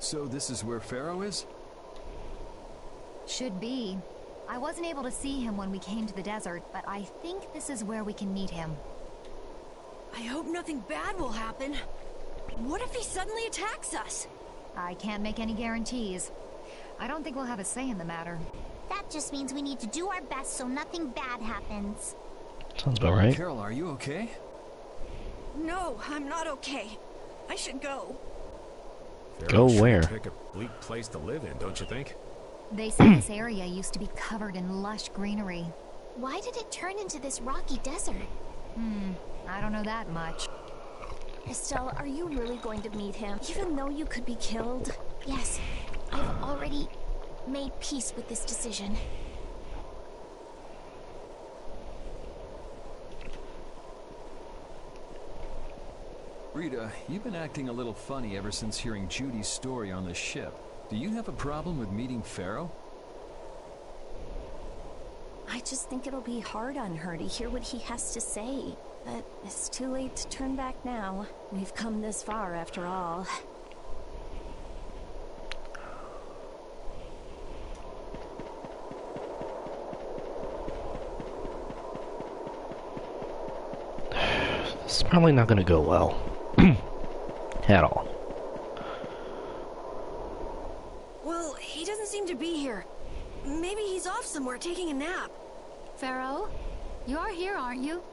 So this is where Pharaoh is? Should be. I wasn't able to see him when we came to the desert, but I think this is where we can meet him. I hope nothing bad will happen. What if he suddenly attacks us? I can't make any guarantees. I don't think we'll have a say in the matter. That just means we need to do our best so nothing bad happens. Sounds about right. Carol, are you okay? No, I'm not okay. I should go. Go where? Pick a bleak place to live in, don't you think? They say this area used to be covered in lush greenery. Why did it turn into this rocky desert? I don't know that much. Estelle, are you really going to meet him, even though you could be killed? Yes, I've already made peace with this decision. Rita, you've been acting a little funny ever since hearing Judy's story on the ship. Do you have a problem with meeting Pharaoh? I just think it'll be hard on her to hear what he has to say. But it's too late to turn back now. We've come this far after all. This is probably not going to go well. At all. Well, he doesn't seem to be here. Maybe he's off somewhere taking a nap. Pharaoh, you're here, aren't you?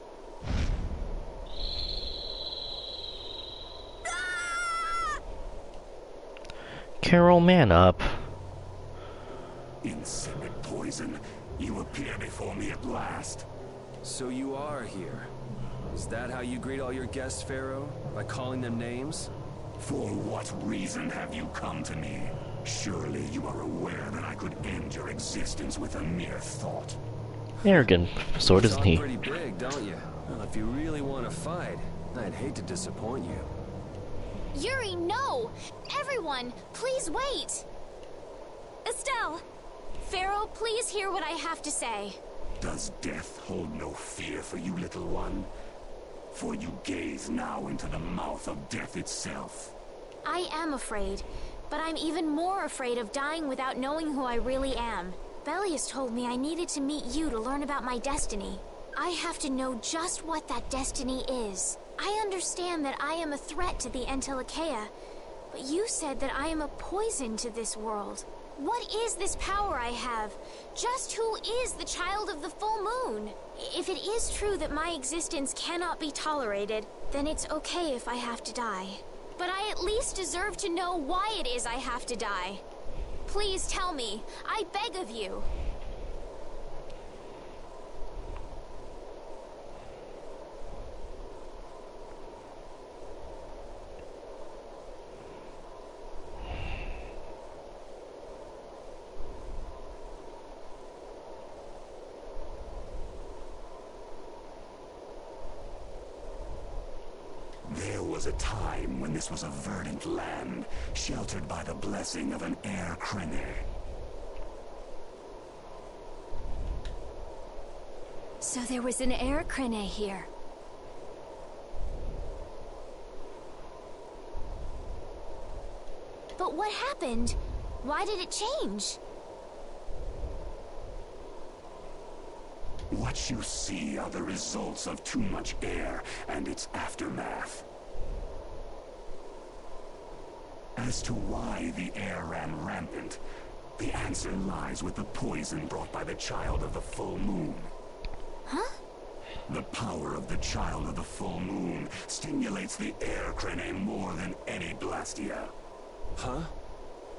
Carol, man up. Insipid poison, you appear before me at last. So you are here. Is that how you greet all your guests, Pharaoh? By calling them names? For what reason have you come to me? Surely you are aware that I could end your existence with a mere thought. Arrogant, sort isn't he? Pretty big, don't you? Well, if you really want to fight, I'd hate to disappoint you. Yuri, no! Everyone, please wait! Estelle! Pharaoh, please hear what I have to say. Does death hold no fear for you, little one? For you gaze now into the mouth of death itself. I am afraid, but I'm even more afraid of dying without knowing who I really am. Belius told me I needed to meet you to learn about my destiny. I have to know just what that destiny is. I understand that I am a threat to the Entelikeia, but you said that I am a poison to this world. What is this power I have? Just who is the child of the full moon? If it is true that my existence cannot be tolerated, then it's okay if I have to die. But I at least deserve to know why it is I have to die. Please tell me. I beg of you. There was a time when this was a verdant land, sheltered by the blessing of an air crene. So there was an air crene here. But what happened? Why did it change? What you see are the results of too much air and its aftermath. As to why the air ran rampant, the answer lies with the poison brought by the child of the full moon. Huh? The power of the child of the full moon stimulates the air crene more than any blastia. Huh?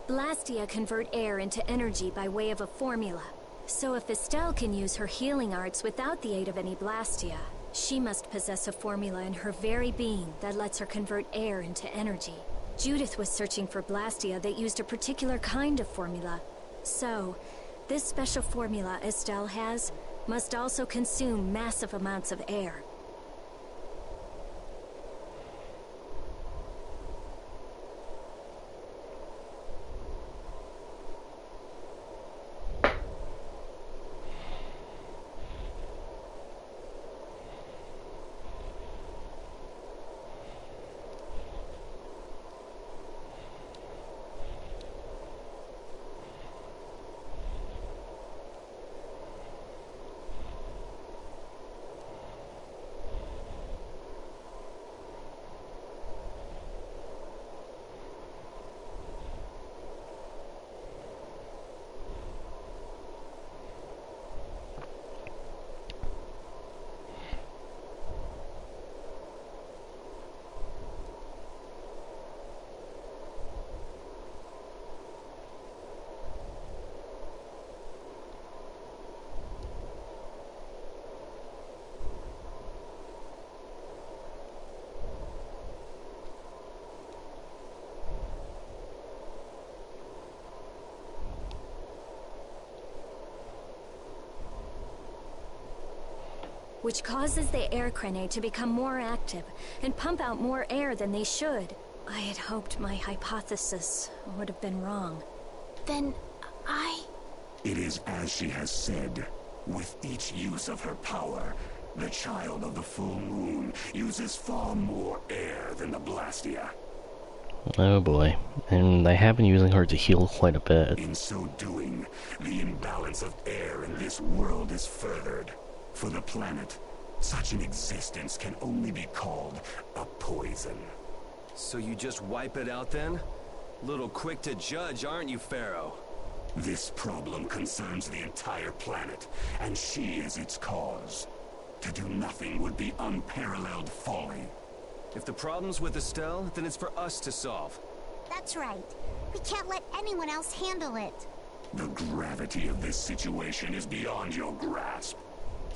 Blastia convert air into energy by way of a formula. So if Estelle can use her healing arts without the aid of any blastia, she must possess a formula in her very being that lets her convert air into energy. Judith was searching for blastia that used a particular kind of formula. So, this special formula Estelle has must also consume massive amounts of air. which causes the air cranae to become more active and pump out more air than they should. I had hoped my hypothesis would have been wrong. Then It is as she has said. With each use of her power, the child of the full moon uses far more air than the Blastia. Oh boy. And they have been using her to heal quite a bit. In so doing, the imbalance of air in this world is furthered. For the planet, such an existence can only be called a poison. So you just wipe it out then? Little quick to judge, aren't you, Pharaoh? This problem concerns the entire planet, and she is its cause. To do nothing would be unparalleled folly. If the problem's with Estelle, then it's for us to solve. That's right. We can't let anyone else handle it. The gravity of this situation is beyond your grasp.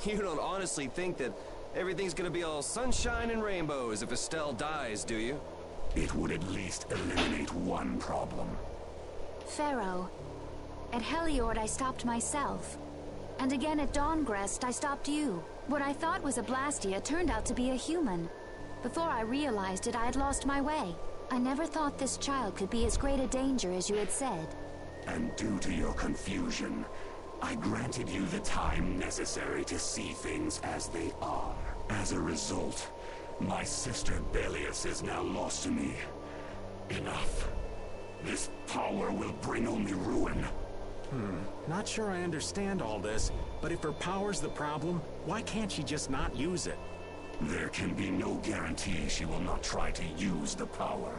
You don't honestly think that everything's gonna be all sunshine and rainbows if Estelle dies, do you? It would at least eliminate one problem. Pharaoh, at Heliord I stopped myself. And again at Dawngrest I stopped you. What I thought was a Blastia turned out to be a human. Before I realized it, I had lost my way. I never thought this child could be as great a danger as you had said. And due to your confusion, I granted you the time necessary to see things as they are. As a result, my sister Belius is now lost to me. Enough. This power will bring only ruin. Not sure I understand all this, but if her power's the problem, why can't she just not use it? There can be no guarantee she will not try to use the power.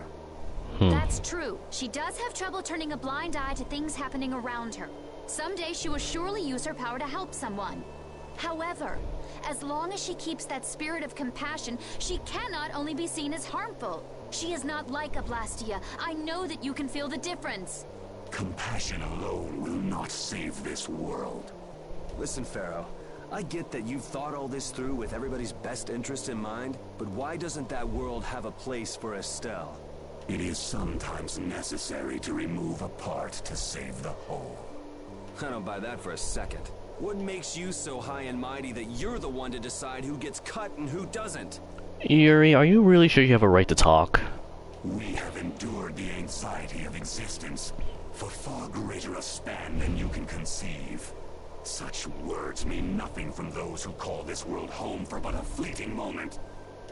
That's true. She does have trouble turning a blind eye to things happening around her. Someday she will surely use her power to help someone. However, as long as she keeps that spirit of compassion, she cannot only be seen as harmful. She is not like a Blastia. I know that you can feel the difference. Compassion alone will not save this world. Listen, Pharaoh, I get that you've thought all this through with everybody's best interest in mind, but why doesn't that world have a place for Estelle? It is sometimes necessary to remove a part to save the whole. I don't buy that for a second. What makes you so high and mighty that you're the one to decide who gets cut and who doesn't? Yuri, are you really sure you have a right to talk? We have endured the anxiety of existence for far greater a span than you can conceive. Such words mean nothing from those who call this world home for but a fleeting moment.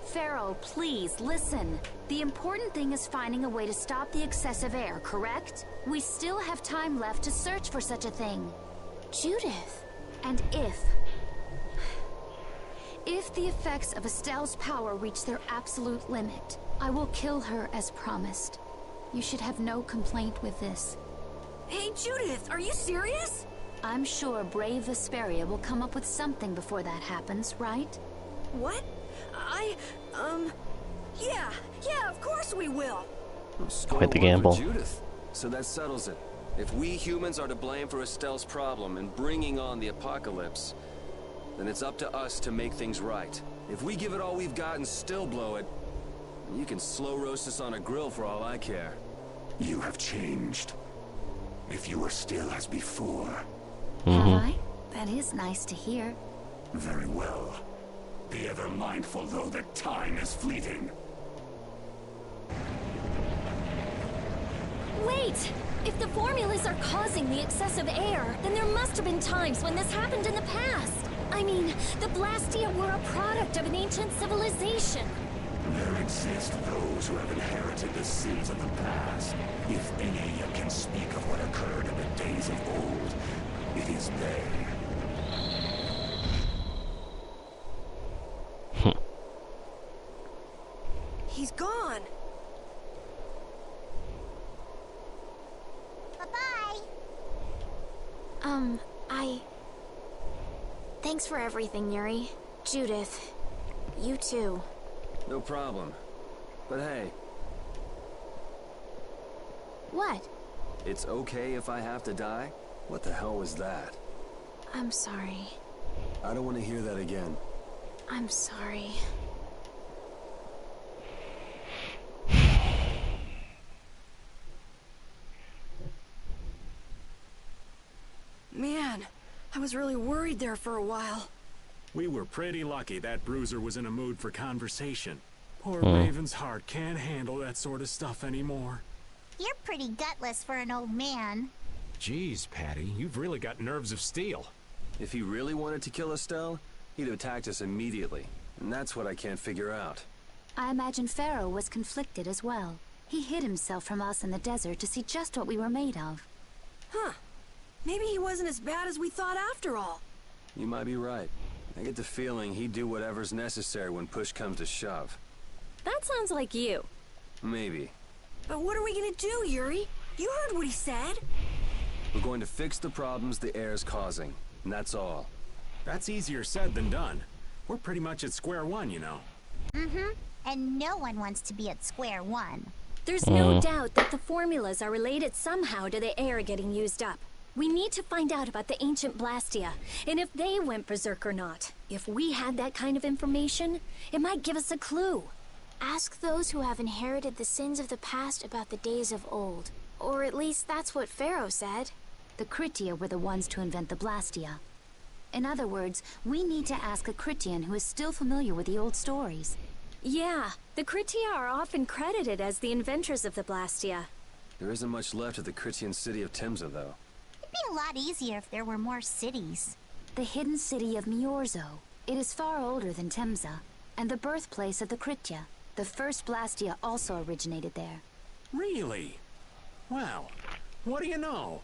Pharaoh, please, listen. The important thing is finding a way to stop the excessive air, correct? We still have time left to search for such a thing. Judith. And if the effects of Estelle's power reach their absolute limit, I will kill her as promised. You should have no complaint with this. Hey, Judith, are you serious? I'm sure brave Vesperia will come up with something before that happens, right? What? Yeah, of course we will. Quite the gamble. Judith. So that settles it. If we humans are to blame for Estelle's problem and bringing on the apocalypse, then it's up to us to make things right. If we give it all we've got and still blow it, you can slow roast us on a grill for all I care. You have changed. If you were still as before. Have I? That is nice to hear. Very well. Be ever mindful, though, that time is fleeting. Wait! If the formulas are causing the excessive air, then there must have been times when this happened in the past. I mean, the Blastia were a product of an ancient civilization. There exist those who have inherited the sins of the past. If any yet can speak of what occurred in the days of old, it is they. He's gone. Bye-bye. Thanks for everything, Yuri. Judith, you too. No problem. But hey. What? It's okay if I have to die? What the hell was that? I'm sorry. I don't want to hear that again. I'm sorry. Man, I was really worried there for a while. We were pretty lucky that bruiser was in a mood for conversation. Poor Raven's heart can't handle that sort of stuff anymore. You're pretty gutless for an old man. Jeez, Patty, you've really got nerves of steel. If he really wanted to kill Estelle, he'd have attacked us immediately. And that's what I can't figure out. I imagine Pharaoh was conflicted as well. He hid himself from us in the desert to see just what we were made of. Huh. Maybe he wasn't as bad as we thought after all. You might be right. I get the feeling he'd do whatever's necessary when push comes to shove. That sounds like you. Maybe. But what are we gonna do, Yuri? You heard what he said. We're going to fix the problems the air's causing, and that's all. That's easier said than done. We're pretty much at square one, you know. Mm-hmm. And no one wants to be at square one. There's no doubt that the formulas are related somehow to the air getting used up. We need to find out about the ancient Blastia, and if they went berserk or not. If we had that kind of information, it might give us a clue. Ask those who have inherited the sins of the past about the days of old. Or at least that's what Pharaoh said. The Critia were the ones to invent the Blastia. In other words, we need to ask a Critian who is still familiar with the old stories. Yeah, the Critia are often credited as the inventors of the Blastia. There isn't much left of the Critian city of Timza, though. It'd be a lot easier if there were more cities. The hidden city of Miorzo. It is far older than Timza, and the birthplace of the Critia. The first Blastia also originated there. Really? Well, what do you know?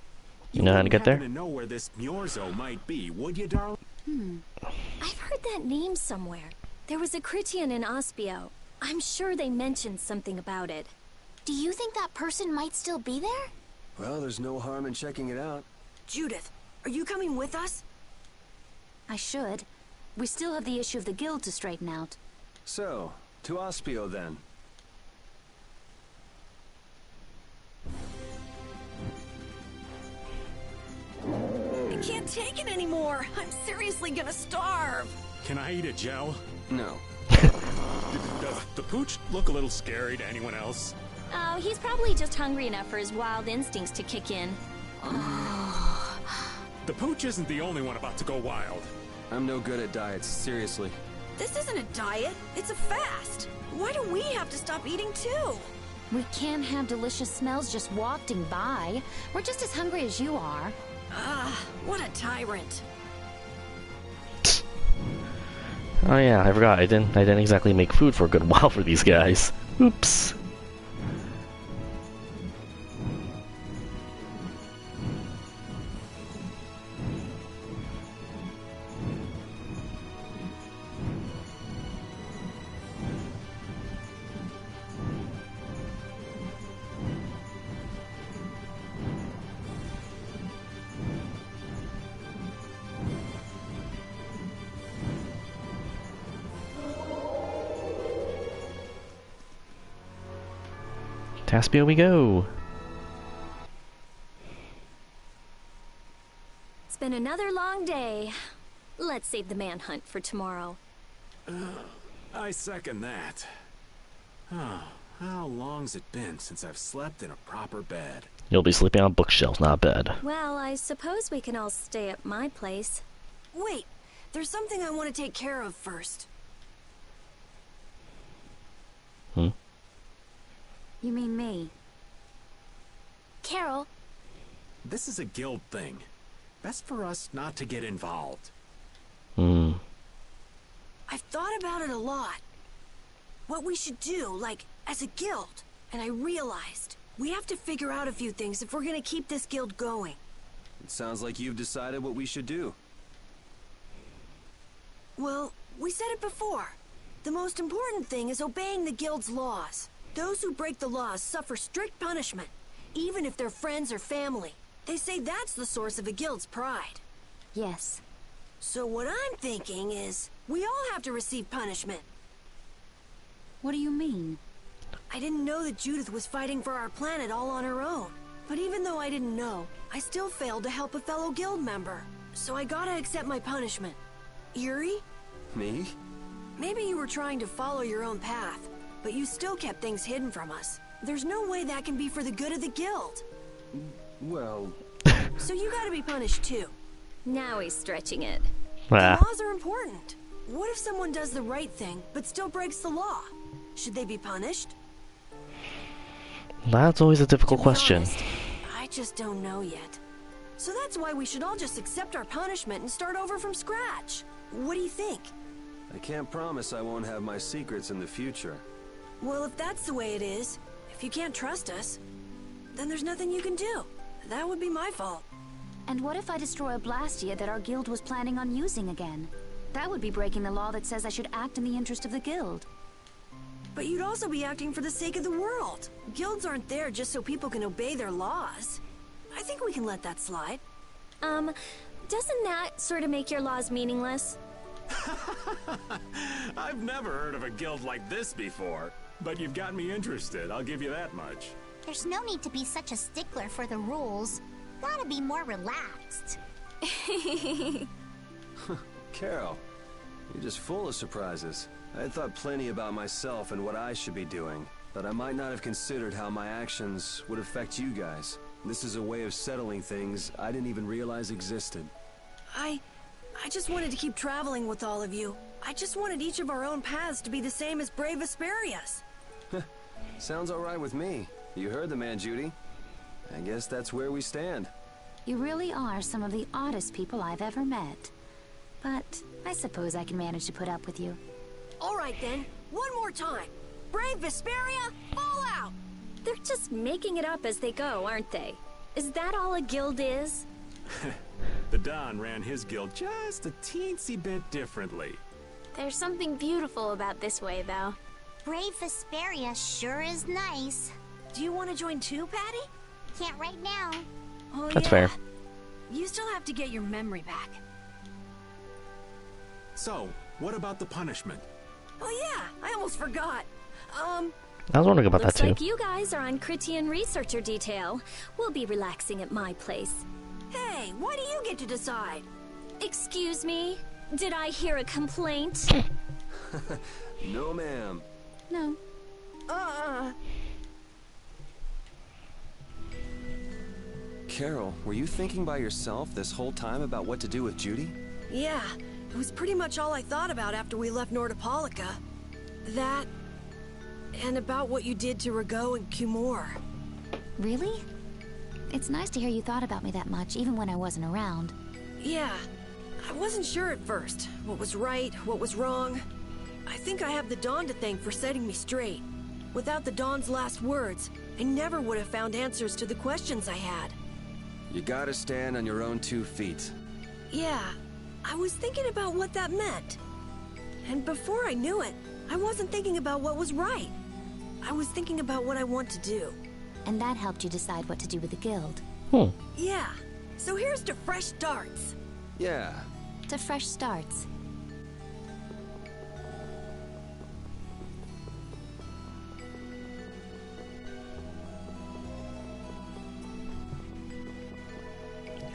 You know how to get there? To know where this Miorzo might be, would you, darling? I've heard that name somewhere. There was a Critian in Ospio. I'm sure they mentioned something about it. Do you think that person might still be there? Well, there's no harm in checking it out. Judith, are you coming with us? I should. We still have the issue of the guild to straighten out. So, to Ospio then. I can't take it anymore. I'm seriously gonna starve. Can I eat a gel? No. Does the pooch look a little scary to anyone else? Oh, he's probably just hungry enough for his wild instincts to kick in. The pooch isn't the only one about to go wild. I'm no good at diets, seriously. This isn't a diet, it's a fast. Why do we have to stop eating too? We can't have delicious smells just wafting by. We're just as hungry as you are. Ah, what a tyrant. Oh yeah, I forgot. I didn't exactly make food for a good while for these guys. Oops. Taspio we go. It's been another long day. Let's save the manhunt for tomorrow. I second that. Oh, how long's it been since I've slept in a proper bed? You'll be sleeping on bookshelves, not bed. Well, I suppose we can all stay at my place. Wait, there's something I want to take care of first. You mean me? Carol. This is a guild thing. Best for us not to get involved. I've thought about it a lot. What we should do, like, as a guild. And I realized we have to figure out a few things if we're gonna keep this guild going. It sounds like you've decided what we should do. Well, we said it before. The most important thing is obeying the guild's laws. Those who break the laws suffer strict punishment, even if they're friends or family. They say that's the source of a guild's pride. Yes. So what I'm thinking is, we all have to receive punishment. What do you mean? I didn't know that Judith was fighting for our planet all on her own. But even though I didn't know, I still failed to help a fellow guild member. So I gotta accept my punishment. Yuri? Me? Maybe you were trying to follow your own path, but you still kept things hidden from us. There's no way that can be for the good of the guild. Well... So you gotta be punished too. Now he's stretching it. The laws are important. What if someone does the right thing, but still breaks the law? Should they be punished? That's always a difficult To be question. honest, I just don't know yet. So that's why we should all just accept our punishment and start over from scratch. What do you think? I can't promise I won't have my secrets in the future. Well, if that's the way it is, if you can't trust us, then there's nothing you can do. That would be my fault. And what if I destroy a Blastia that our guild was planning on using again? That would be breaking the law that says I should act in the interest of the guild. But you'd also be acting for the sake of the world. Guilds aren't there just so people can obey their laws. I think we can let that slide. Doesn't that sort of make your laws meaningless? I've never heard of a guild like this before. But you've got me interested, I'll give you that much. There's no need to be such a stickler for the rules. Gotta be more relaxed. Carol, you're just full of surprises. I had thought plenty about myself and what I should be doing, but I might not have considered how my actions would affect you guys. This is a way of settling things I didn't even realize existed. I just wanted to keep traveling with all of you. I just wanted each of our own paths to be the same as brave Vesperia's. Sounds alright with me. You heard the man, Judy. I guess that's where we stand. You really are some of the oddest people I've ever met. But I suppose I can manage to put up with you. All right then, one more time. Brave Vesperia, fall out! They're just making it up as they go, aren't they? Is that all a guild is? The Don ran his guild just a teensy bit differently. There's something beautiful about this way, though. Brave Vesperia sure is nice. Do you want to join too, Patty? Can't right now. Oh, That's yeah. fair. You still have to get your memory back. So, what about the punishment? Oh yeah, I almost forgot. I was wondering about Looks that too. like you guys are on Critian researcher detail. We'll be relaxing at my place. Hey, why do you get to decide? Excuse me? Did I hear a complaint? No, ma'am. No. Carol, were you thinking by yourself this whole time about what to do with Judy? Yeah, it was pretty much all I thought about after we left Nordopolica. That, and about what you did to Rago and Cumor. Really? It's nice to hear you thought about me that much, even when I wasn't around. Yeah, I wasn't sure at first. What was right, what was wrong. I think I have the Dawn to thank for setting me straight. Without the Dawn's last words, I never would have found answers to the questions I had. You gotta stand on your own 2 feet. Yeah, I was thinking about what that meant. And before I knew it, I wasn't thinking about what was right. I was thinking about what I want to do. And that helped you decide what to do with the guild. Yeah, so here's to fresh starts. Yeah. To fresh starts.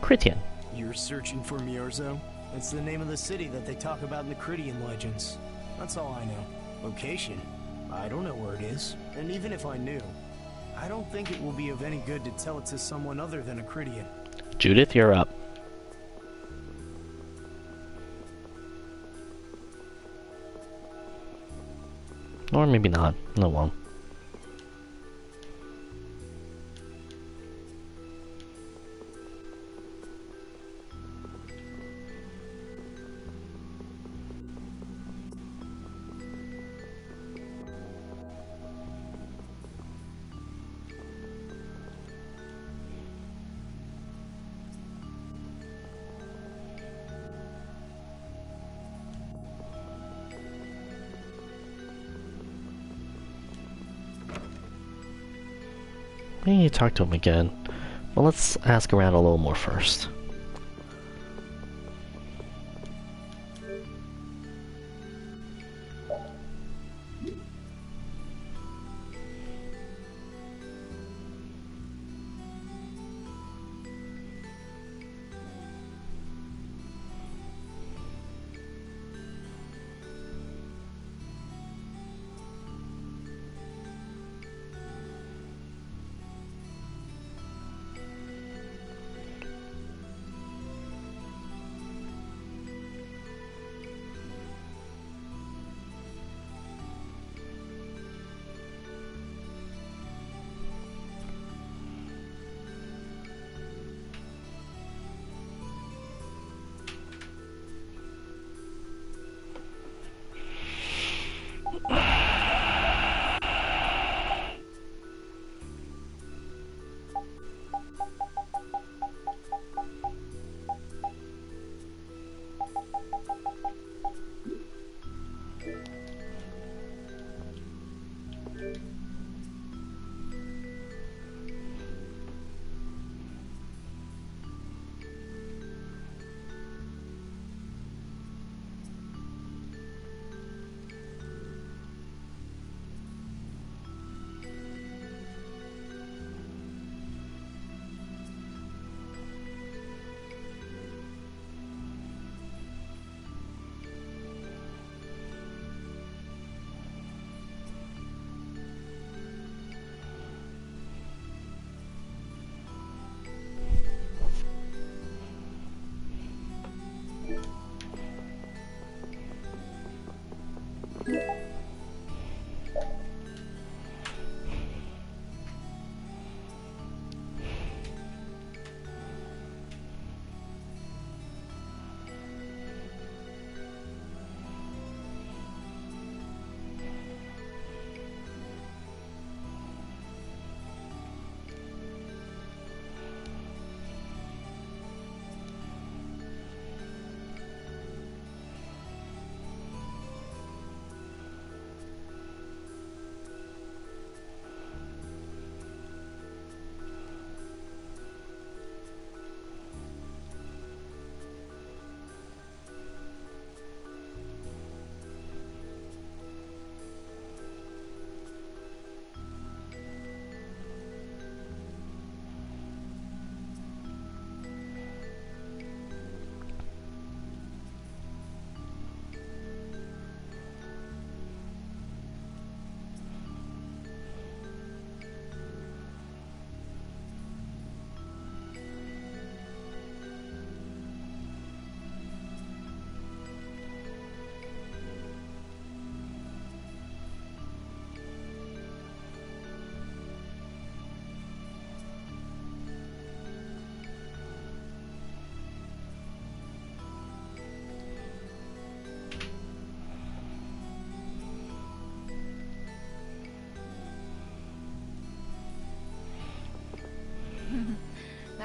Critian. You're searching for Miorzo? It's the name of the city that they talk about in the Critian legends. That's all I know. Location? I don't know where it is. And even if I knew, I don't think it will be of any good to tell it to someone other than a Critian. Judith, you're up. Or maybe not. No, well. We need to talk to him again. Well, let's ask around a little more first.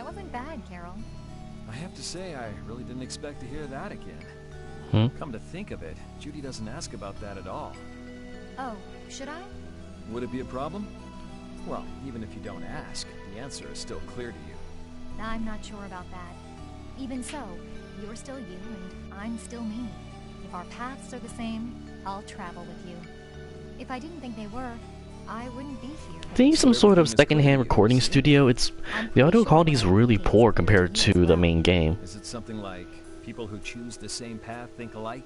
That wasn't bad, Carol. I have to say, I really didn't expect to hear that again. Come to think of it, Judy doesn't ask about that at all. Oh, should I? Would it be a problem? Well, even if you don't ask, the answer is still clear to you. I'm not sure about that. Even so, you're still you and I'm still me. If our paths are the same, I'll travel with you. If I didn't think they were, I wouldn't be here. They use some sort of secondhand recording studio. The audio quality is really poor compared to the main game. Is it something like people who choose the same path think alike?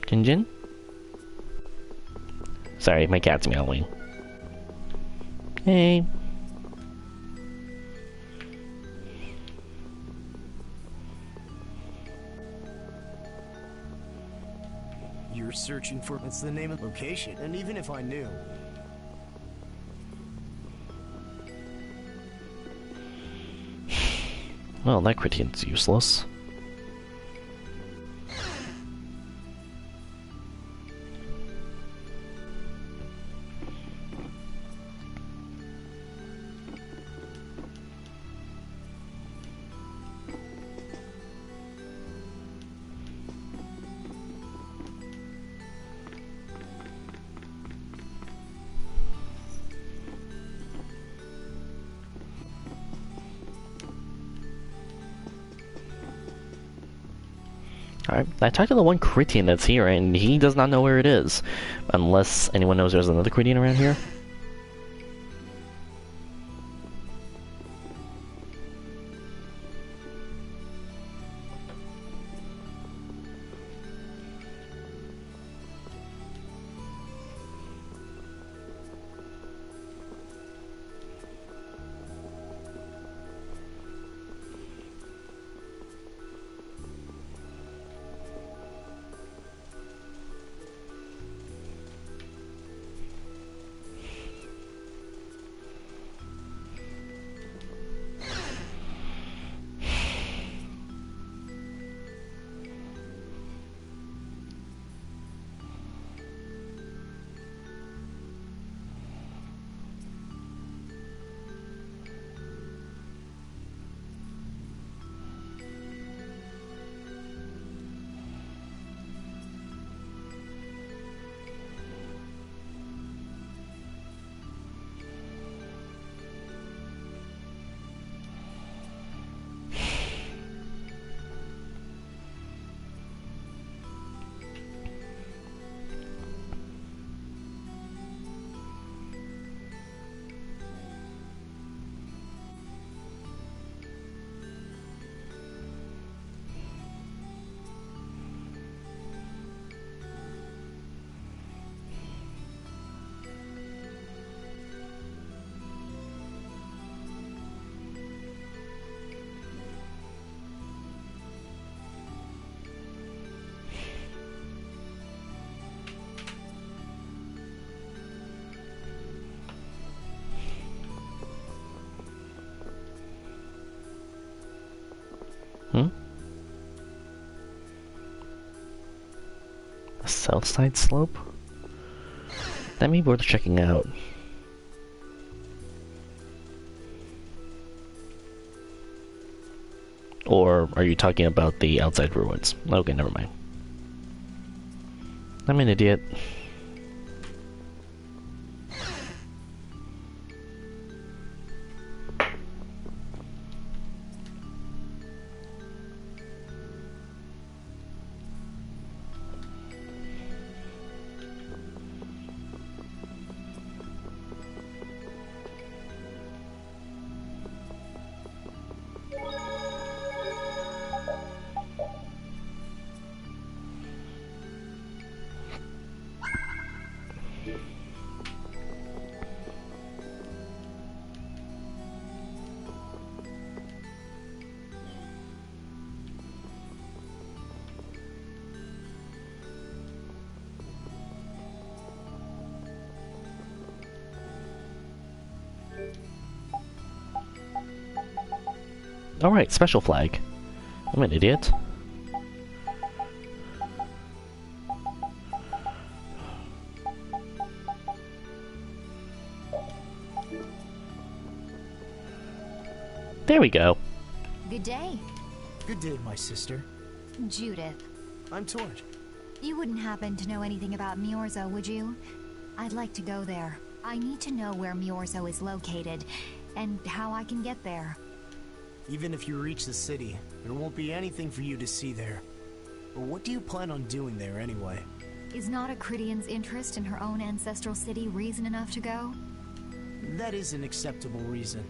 Jinjin? Sorry, my cat's meowing. Hey. You're searching for... It's the name of the location, and even if I knew... Well, that critique's useless. I talked to the one Critian that's here, and he does not know where it is. Unless anyone knows there's another Critian around here. A south side slope? That may be worth checking out. Or are you talking about the outside ruins? Okay, never mind. I'm an idiot. Alright, special flag. I'm an idiot. There we go. Good day. Good day, my sister. Judith. I'm Tort. You wouldn't happen to know anything about Miorzo, would you? I'd like to go there. I need to know where Miorzo is located, and how I can get there. Even if you reach the city, there won't be anything for you to see there. But what do you plan on doing there anyway? Is not a Cridian's interest in her own ancestral city reason enough to go? That is an acceptable reason.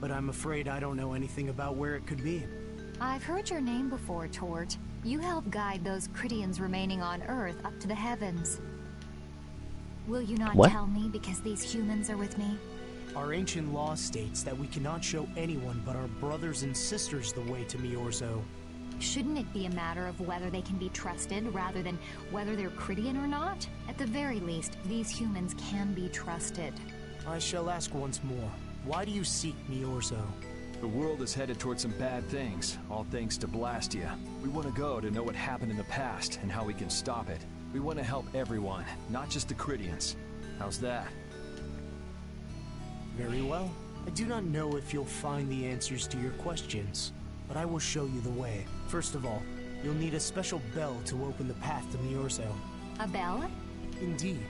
But I'm afraid I don't know anything about where it could be. I've heard your name before, Tort. You help guide those Cridians remaining on Earth up to the heavens. Will you not tell me because these humans are with me? Our ancient law states that we cannot show anyone but our brothers and sisters the way to Miorzo. Shouldn't it be a matter of whether they can be trusted rather than whether they're Cridian or not? At the very least, these humans can be trusted. I shall ask once more. Why do you seek Miorzo? The world is headed towards some bad things, all thanks to Blastia. We want to go to know what happened in the past and how we can stop it. We want to help everyone, not just the Cridians. How's that? Very well. I do not know if you'll find the answers to your questions, but I will show you the way. First of all, you'll need a special bell to open the path to Miorzo. A bell? Indeed.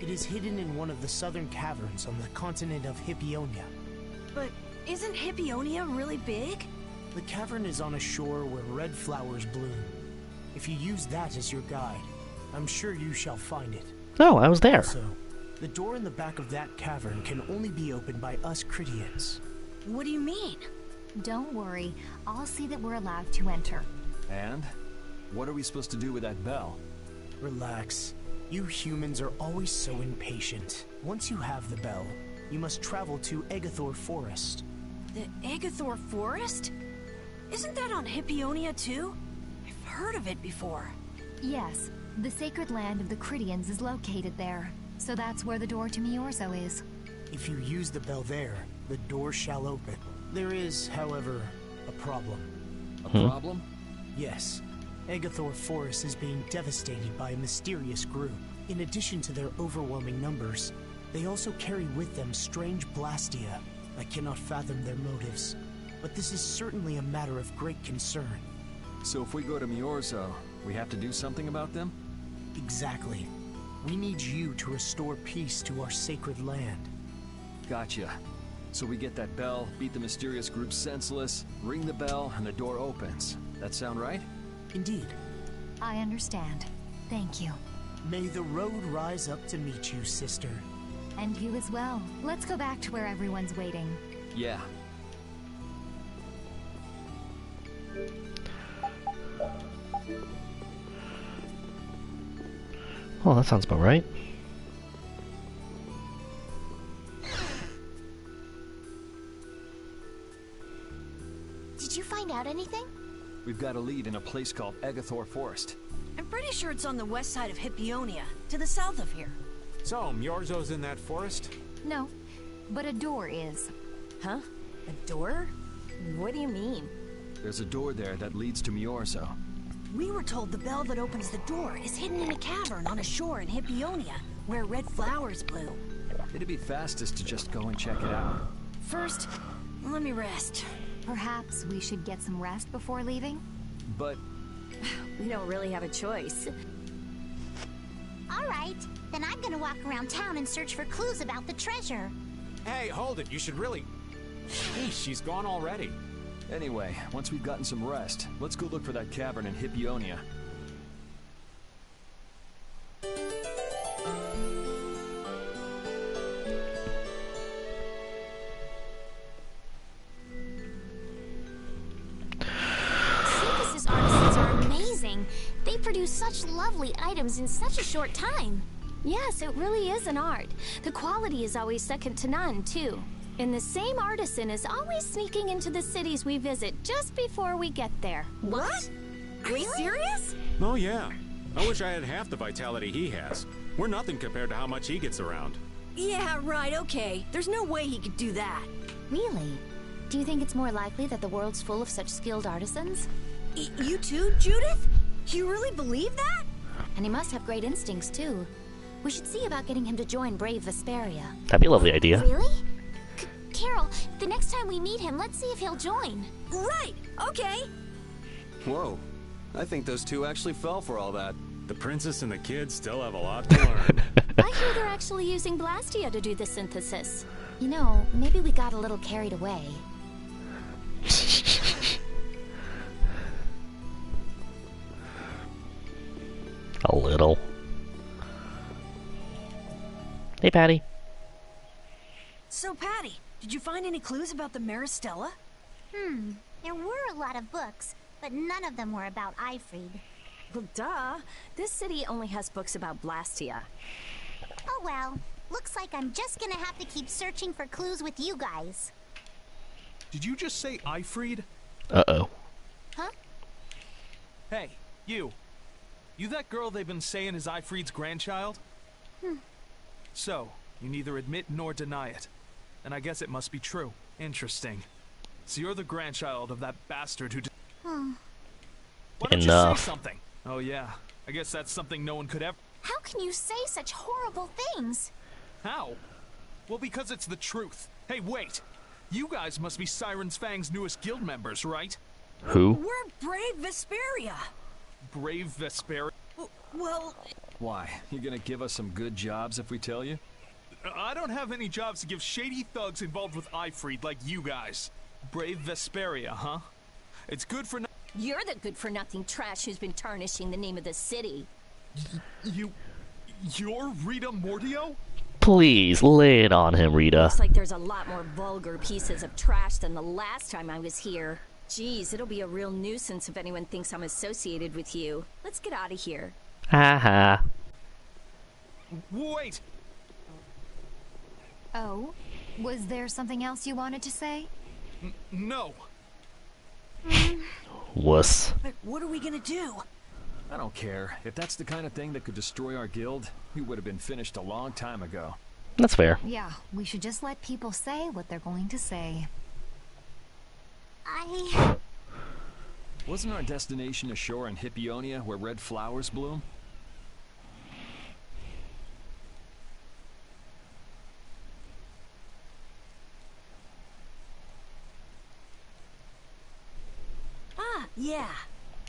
It is hidden in one of the southern caverns on the continent of Hippionia. But isn't Hippionia really big? The cavern is on a shore where red flowers bloom. If you use that as your guide, I'm sure you shall find it. Oh, I was there. Also, the door in the back of that cavern can only be opened by us Cridians. What do you mean? Don't worry. I'll see that we're allowed to enter. And? What are we supposed to do with that bell? Relax. You humans are always so impatient. Once you have the bell, you must travel to Egathor Forest. The Egathor Forest? Isn't that on Hippionia too? I've heard of it before. Yes. The sacred land of the Cridians is located there. So that's where the door to Miorzo is. If you use the bell there, the door shall open. There is, however, a problem. A problem? Yes. Egathor Forest is being devastated by a mysterious group. In addition to their overwhelming numbers, they also carry with them strange Blastia. I cannot fathom their motives, but this is certainly a matter of great concern. So if we go to Miorzo, we have to do something about them? Exactly. We need you to restore peace to our sacred land. Gotcha. So we get that bell, beat the mysterious group senseless, ring the bell, and the door opens. That sound right? Indeed. I understand. Thank you. May the road rise up to meet you, sister. And you as well. Let's go back to where everyone's waiting. Yeah. Well, that sounds about right. Did you find out anything? We've got a lead in a place called Egathor Forest. I'm pretty sure it's on the west side of Hippionia, to the south of here. So, Miorzo's in that forest? No, but a door is. Huh? A door? What do you mean? There's a door there that leads to Miorzo. We were told the bell that opens the door is hidden in a cavern on a shore in Hippionia, where red flowers bloom. It'd be fastest to just go and check it out. First, let me rest. Perhaps we should get some rest before leaving? But we don't really have a choice. All right, then I'm gonna walk around town and search for clues about the treasure. Hey, hold it. You should really... Hey, she's gone already. Anyway, once we've gotten some rest, let's go look for that cavern in Hippionia. Synthesis artisans are amazing. They produce such lovely items in such a short time. Yes, it really is an art. The quality is always second to none, too. And the same artisan is always sneaking into the cities we visit just before we get there. What? Are you serious? Oh, yeah. I wish I had half the vitality he has. We're nothing compared to how much he gets around. Yeah, right, okay. There's no way he could do that. Really? Do you think it's more likely that the world's full of such skilled artisans? You too, Judith? You really believe that? And he must have great instincts, too. We should see about getting him to join Brave Vesperia. That'd be a lovely idea. Really? Carol, the next time we meet him, let's see if he'll join. Right, okay. Whoa. I think those two actually fell for all that. The princess and the kids still have a lot to learn. I hear they're actually using Blastia to do the synthesis. You know, maybe we got a little carried away. A little. Hey, Patty. So, Patty, did you find any clues about the Maristella? There were a lot of books, but none of them were about Ifrid. Well, duh. This city only has books about Blastia. Oh well, looks like I'm just gonna have to keep searching for clues with you guys. Did you just say Ifrid? Uh-oh. Huh? Hey, you. You that girl they've been saying is Ifrid's grandchild? So, you neither admit nor deny it. And I guess it must be true. Interesting. So you're the grandchild of that bastard who Why don't you say something? Oh yeah, I guess that's something no one could ever... How can you say such horrible things? How? Well, because it's the truth. Hey, wait! You guys must be Siren's Fang's newest guild members, right? Who? We're Brave Vesperia. Brave Vesperia? Well... Why? You gonna give us some good jobs if we tell you? I don't have any jobs to give shady thugs involved with Ifrid like you guys. Brave Vesperia, huh? It's good for You're the good-for-nothing trash who's been tarnishing the name of the city. You're Rita Mordio? Please, lay it on him, Rita. Looks like there's a lot more vulgar pieces of trash than the last time I was here. Geez, it'll be a real nuisance if anyone thinks I'm associated with you. Let's get out of here. Ha. Wait! Oh? Was there something else you wanted to say? No. Wuss. But what are we gonna do? I don't care. If that's the kind of thing that could destroy our guild, we would have been finished a long time ago. That's fair. Yeah, we should just let people say what they're going to say. Wasn't our destination ashore in Hippionia where red flowers bloom? Ah, yeah.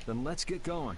Then let's get going.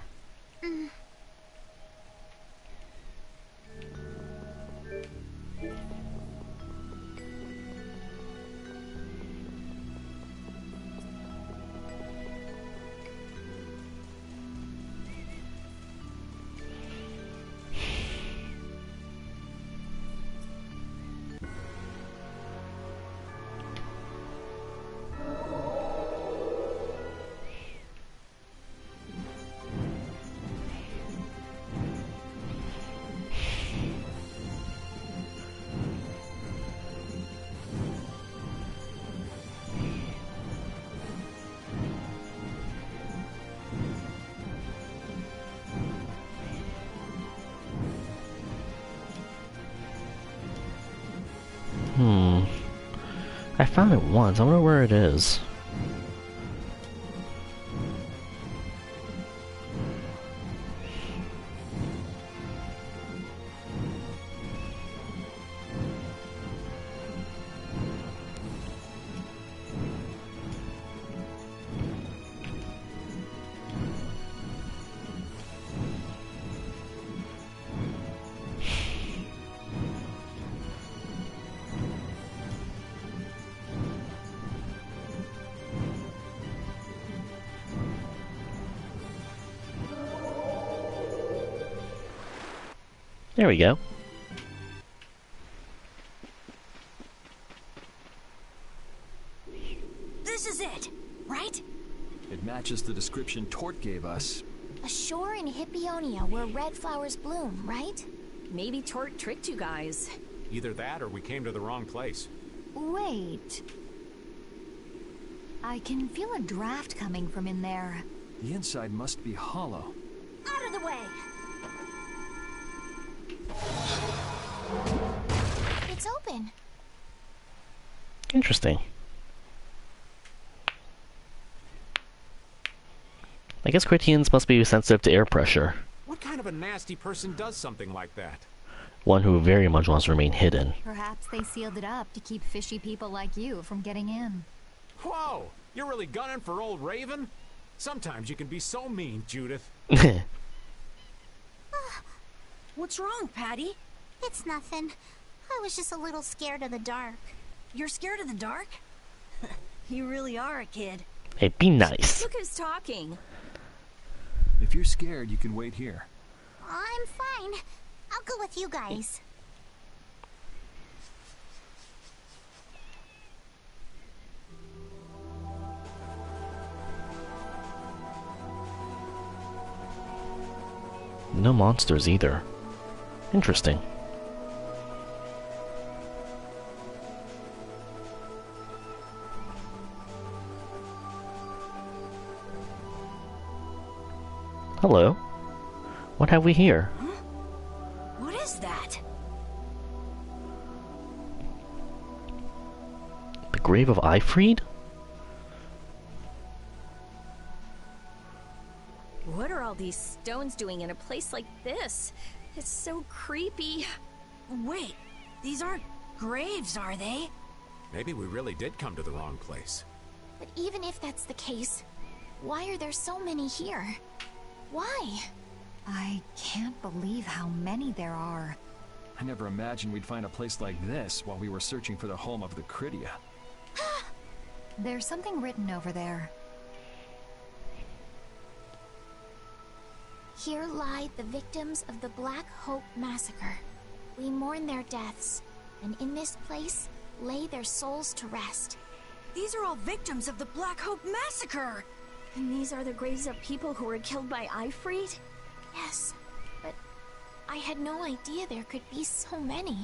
I found it once. I wonder where it is. There we go. This is it, right? It matches the description Tort gave us. A shore in Hippionia where red flowers bloom, right? Maybe Tort tricked you guys. Either that or we came to the wrong place. Wait. I can feel a draft coming from in there. The inside must be hollow. Out of the way! It's open. Interesting. I guess Critians must be sensitive to air pressure. What kind of a nasty person does something like that? One who very much wants to remain hidden. Perhaps they sealed it up to keep fishy people like you from getting in. Whoa! You're really gunning for old Raven? Sometimes you can be so mean, Judith. What's wrong, Patty? It's nothing. I was just a little scared of the dark. You're scared of the dark? You really are a kid. Hey, be nice. Look who's talking. If you're scared, you can wait here. I'm fine. I'll go with you guys. No monsters either. Interesting. Hello. What have we here? Huh? What is that? The grave of Ifried? What are all these stones doing in a place like this? It's so creepy. Wait, these aren't graves, are they? Maybe we really did come to the wrong place. But even if that's the case, why are there so many here? Why? I can't believe how many there are. I never imagined we'd find a place like this while we were searching for the home of the Critia. There's something written over there. Here lie the victims of the Black Hope Massacre. We mourn their deaths, and in this place lay their souls to rest. These are all victims of the Black Hope Massacre! And these are the graves of people who were killed by Ifried? Yes, but I had no idea there could be so many.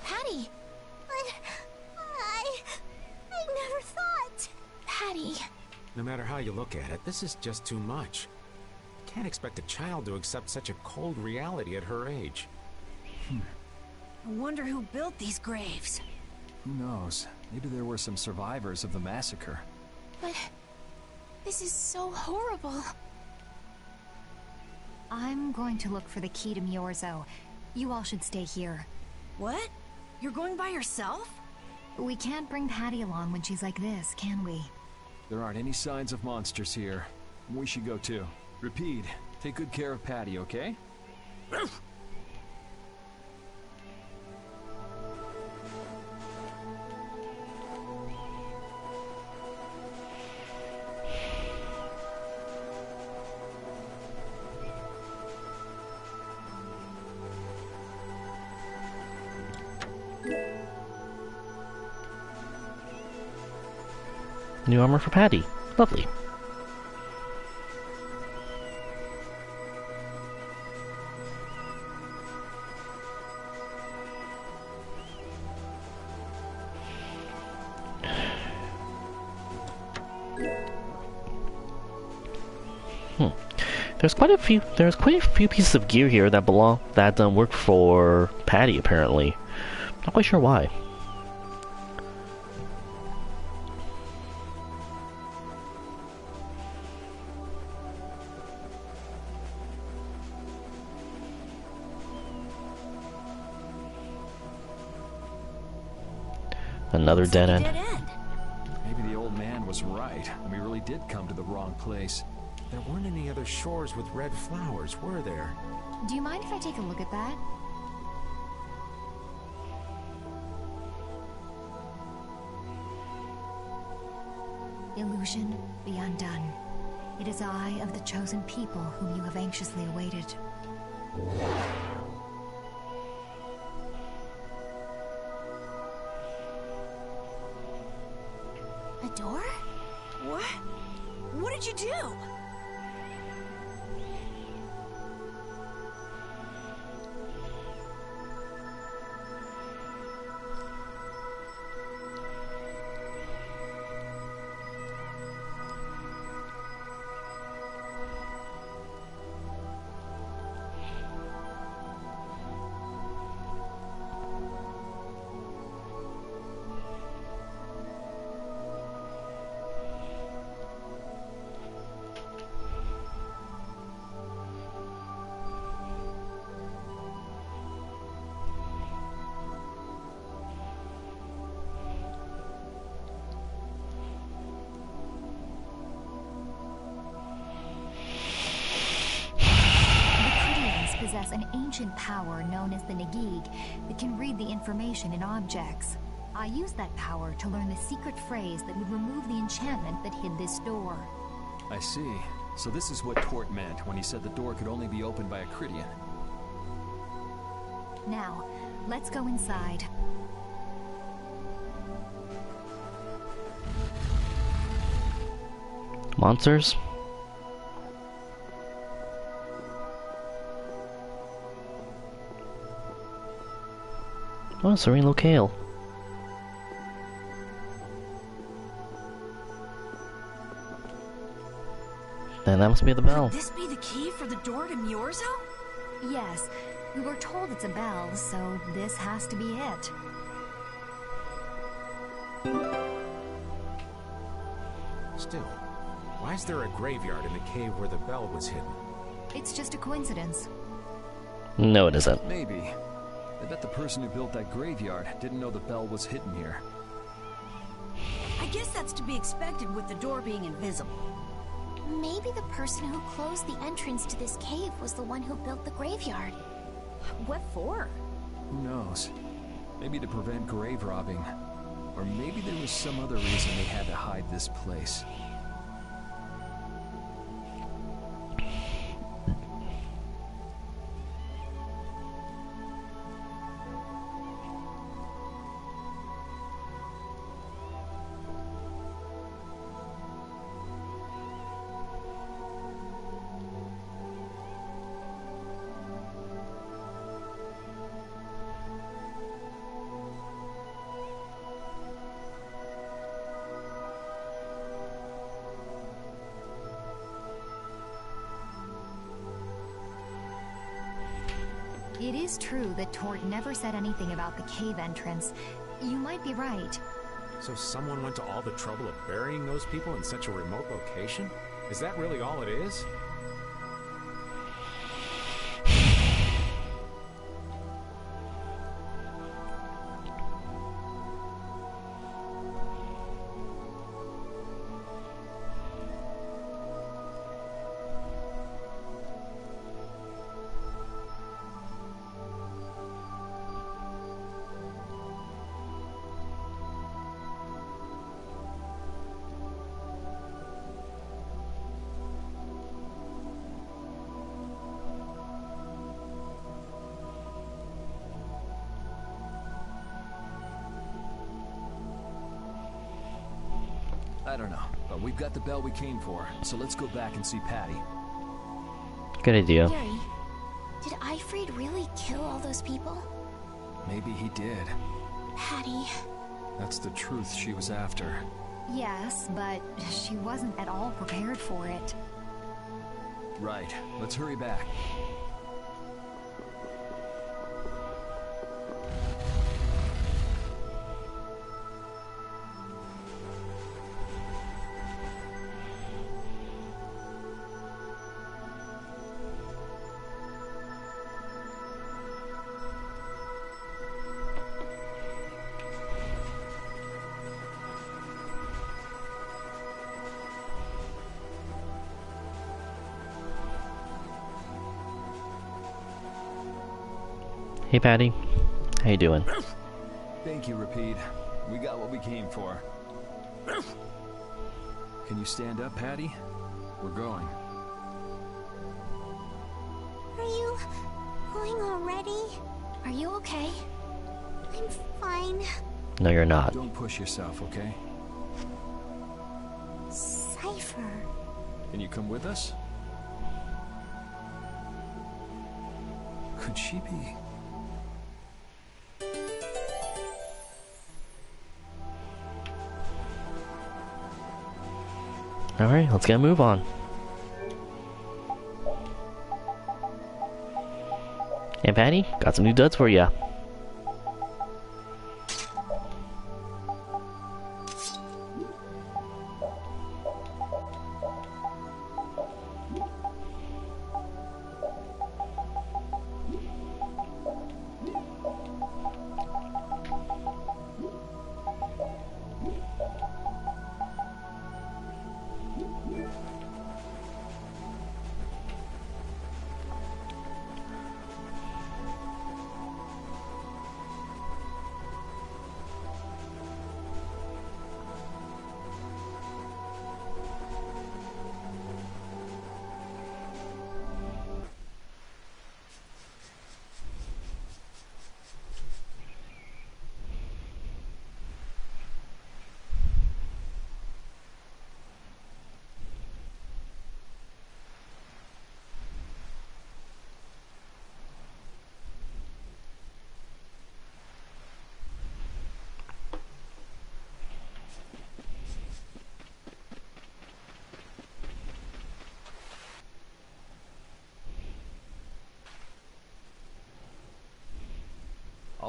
Patty! I never thought. Patty! No matter how you look at it, this is just too much. Can't expect a child to accept such a cold reality at her age. I wonder who built these graves. Who knows? Maybe there were some survivors of the massacre. But this is so horrible. I'm going to look for the key to Miorzo. You all should stay here. What? You're going by yourself? We can't bring Patty along when she's like this, can we? There aren't any signs of monsters here. We should go too. Repeat, take good care of Patty, okay? New armor for Patty. Lovely. There's quite a few pieces of gear here that work for Patty apparently. Not quite sure why. Another dead end. Maybe the old man was right, and we really did come to the wrong place. There weren't any other shores with red flowers, were there? Do you mind if I take a look at that? Illusion, be undone. It is I of the chosen people whom you have anxiously awaited. A door? What? What did you do? possess an ancient power known as the Nagig that can read the information in objects. I used that power to learn the secret phrase that would remove the enchantment that hid this door. I see. So this is what Tort meant when he said the door could only be opened by a Cridian. Now, let's go inside. Monsters? Oh, serene locale. Then that must be the bell. Could this be the key for the door to Myorzo? Yes, we were told it's a bell, so this has to be it. Still, why is there a graveyard in the cave where the bell was hidden? It's just a coincidence. No, it isn't. Maybe. I bet the person who built that graveyard didn't know the bell was hidden here. I guess that's to be expected with the door being invisible. Maybe the person who closed the entrance to this cave was the one who built the graveyard. What for? Who knows? Maybe to prevent grave robbing. Or maybe there was some other reason they had to hide this place. It is true that Tort never said anything about the cave entrance. You might be right. So someone went to all the trouble of burying those people in such a remote location? Is that really all it is? I don't know, but we've got the bell we came for, so let's go back and see Patty. Good idea. Gary, did Ifrid really kill all those people? Maybe he did. Patty. That's the truth she was after. Yes, but she wasn't at all prepared for it. Right. Let's hurry back. Hey, Patty. How you doing? Thank you, Rapide. We got what we came for. Can you stand up, Patty? We're going. Are you going already? Are you okay? I'm fine. No, you're not. Don't push yourself, okay? Cypher. Can you come with us? Could she be? Alright, let's get a move on. Hey, Patty, got some new duds for ya.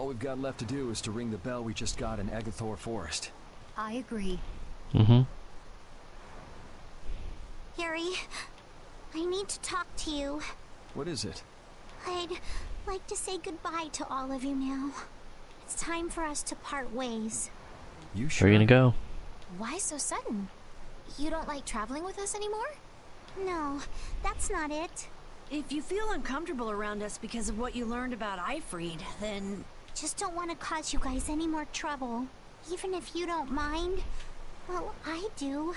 All we've got left to do is to ring the bell we just got in Agathor Forest. I agree. Mm-hmm. Harry, I need to talk to you. What is it? I'd like to say goodbye to all of you now. It's time for us to part ways. You sure? Where are you gonna go? Why so sudden? You don't like traveling with us anymore? No, that's not it. If you feel uncomfortable around us because of what you learned about Ifrid, then... Just don't want to cause you guys any more trouble. Even if you don't mind. Well, I do.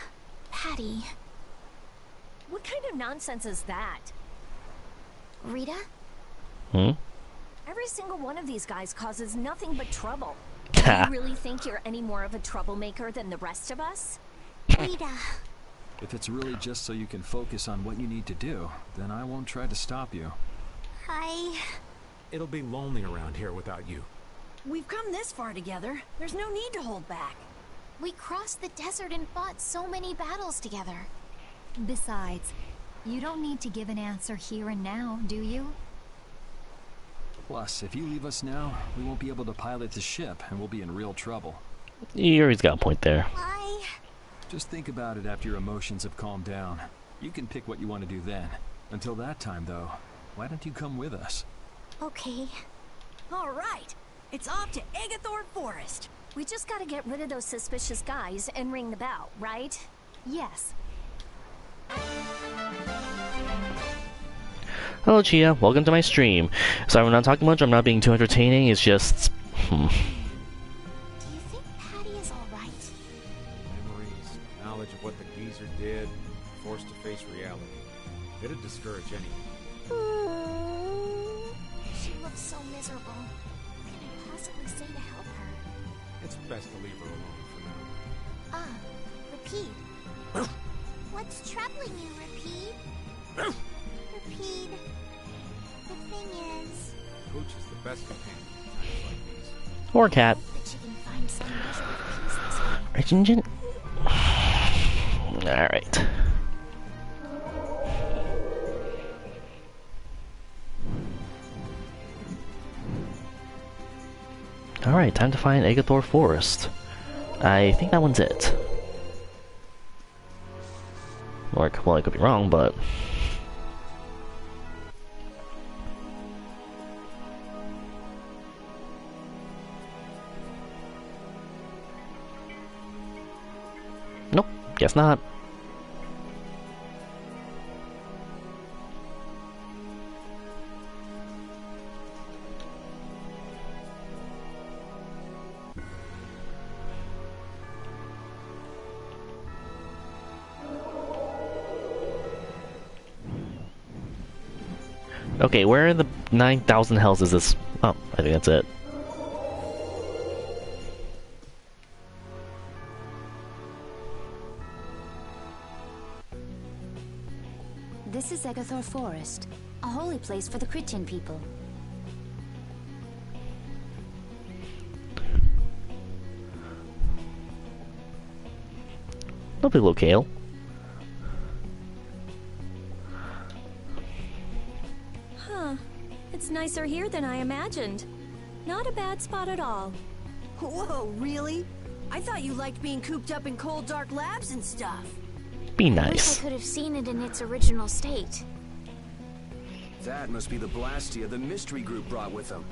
Patty. What kind of nonsense is that? Rita? Hmm? Every single one of these guys causes nothing but trouble. Do you really think you're any more of a troublemaker than the rest of us? Rita. If it's really just so you can focus on what you need to do, then I won't try to stop you. It'll be lonely around here without you. We've come this far together. There's no need to hold back. We crossed the desert and fought so many battles together. Besides, you don't need to give an answer here and now, do you? Plus, if you leave us now, we won't be able to pilot the ship, and we'll be in real trouble. Yuri's got a point there. Just think about it after your emotions have calmed down. You can pick what you want to do then. Until that time, though, why don't you come with us? Okay. All right. It's off to Agathor Forest. We just gotta get rid of those suspicious guys and ring the bell, right? Yes. Hello, Chia. Welcome to my stream. Sorry I'm not talking much. I'm not being too entertaining. It's just... Do you think Patty is alright? Memories, knowledge of what the geezer did, forced to face reality. It'd discourage anyone. She looks so miserable. What can I possibly say to help her? It's best to leave her alone for now. Rapide. What's troubling you, Rapide? Rapide. The thing is... Pooch is the best companion in times like these. Or cat. that she can find some measure of peace this time. Ragin. Alright. Alright, time to find Agathor Forest. I think that one's it. Or, well, I could be wrong, but... Nope, guess not. Okay, where in the 9,000 hells is this? Oh, I think that's it. This is Agathor Forest, a holy place for the Christian people. Lovely locale. Huh. It's nicer here than I imagined. Not a bad spot at all. Whoa, really? I thought you liked being cooped up in cold, dark labs and stuff. Be I wish nice. I could have seen it in its original state. That must be the Blastia the mystery group brought with them.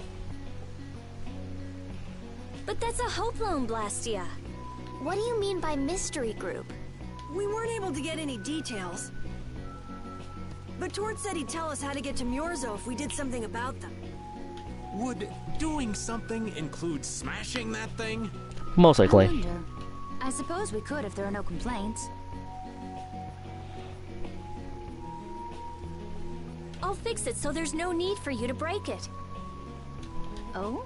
But that's a Hope Loan Blastia. What do you mean by mystery group? We weren't able to get any details. But Tord said he'd tell us how to get to Myorzo if we did something about them. Would doing something include smashing that thing? Most likely. I wonder. I suppose we could if there are no complaints. I'll fix it so there's no need for you to break it. Oh?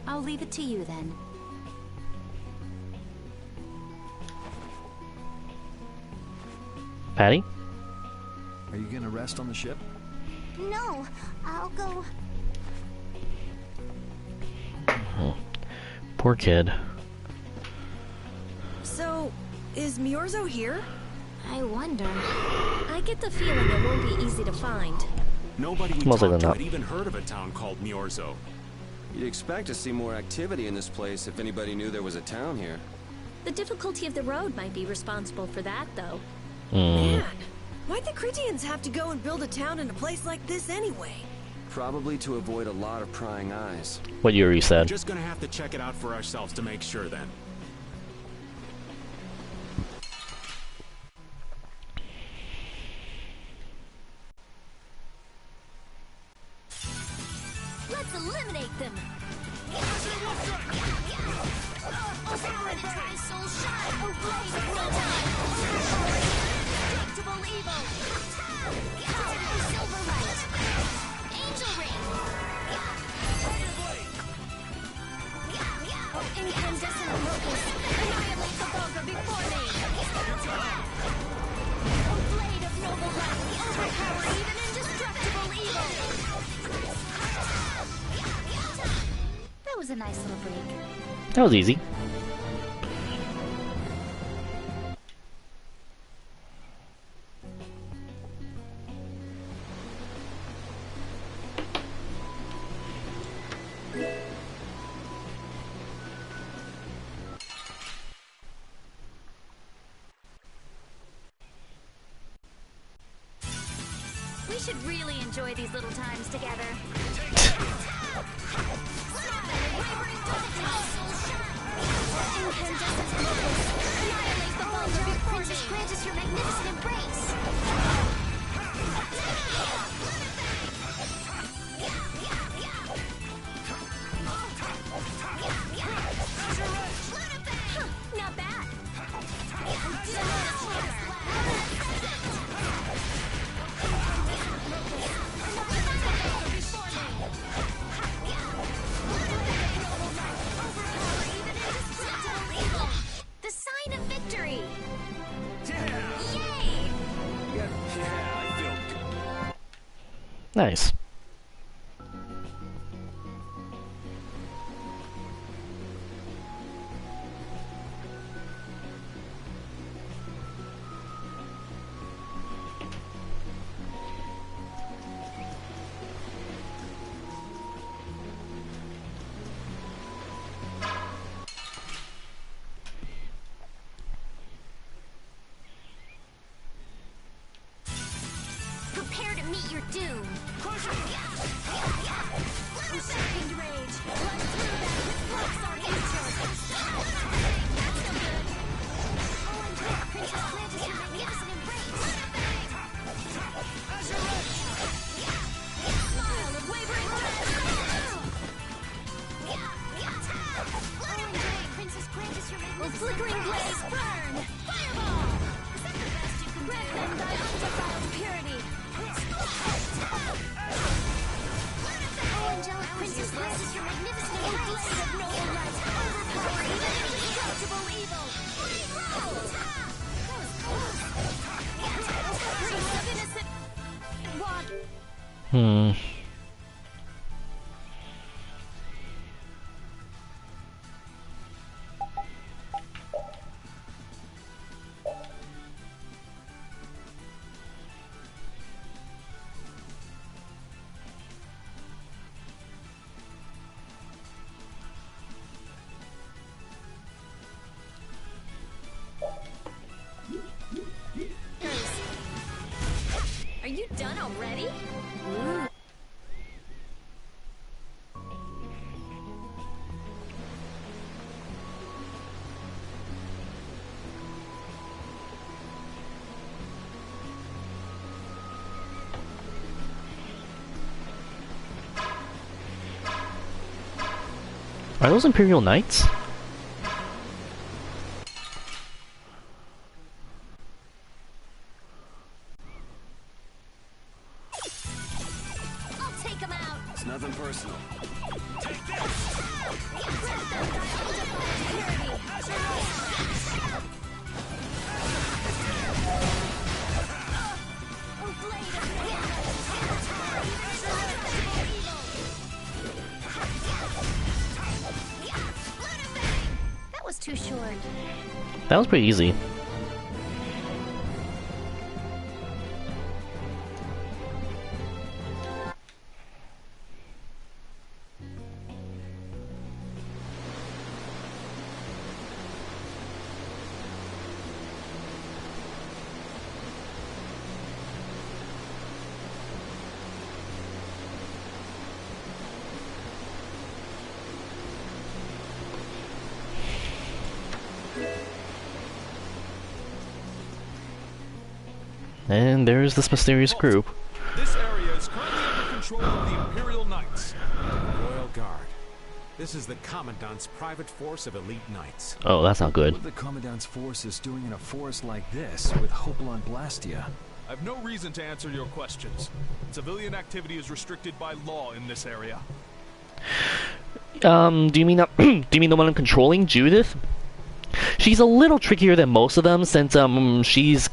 I'll leave it to you then. Patty? Are you gonna rest on the ship? No, I'll go... Poor kid. So, is Myorzo here? I wonder. I get the feeling it won't be easy to find. Nobody we Most likely talked to not. had even heard of a town called Myorzo. You'd expect to see more activity in this place if anybody knew there was a town here. The difficulty of the road might be responsible for that, though. Man, why'd the Critians have to go and build a town in a place like this anyway? Probably to avoid a lot of prying eyes. What Yuri said. We're just gonna have to check it out for ourselves to make sure then. Let's eliminate them! Incandescent locust, annihilate the vulgar before me! A blade of noble light, overpower even indestructible evil! That was a nice little break. That was easy. We should really enjoy these little times together. Princess, grant us your magnificent embrace. Not bad. The sign of victory! Yay! Yeah, I feel good. Nice. Prepare to meet your doom. Usurping rage. Blood through that with flux archangel. That's no good. Oh, and Princess grant us your magnificent embrace. Smile of wavering Princess grant us your magnificent flickering blaze burn. Fireball. Is that the best you can grant them thy undefiled purity? Oh, angelic princess, grant us your magnificent embrace of noble light, overpower even indestructible evil. Prince of innocent one. Are you done already? Are those Imperial Knights? I'll take him out. It's nothing personal. Take this. Grant them thy undefiled purity. A blade of that was too short. That was pretty easy. And there's this mysterious group. This area is currently under control of the Imperial Knights. Royal Guard. This is the Commandant's private force of elite knights. Oh, that's not good. What the Commandant's force is doing in a forest like this with Hopalon Blastia? I have no reason to answer your questions. Civilian activity is restricted by law in this area. Do you mean do you mean the one controlling Judith? She's a little trickier than most of them since she's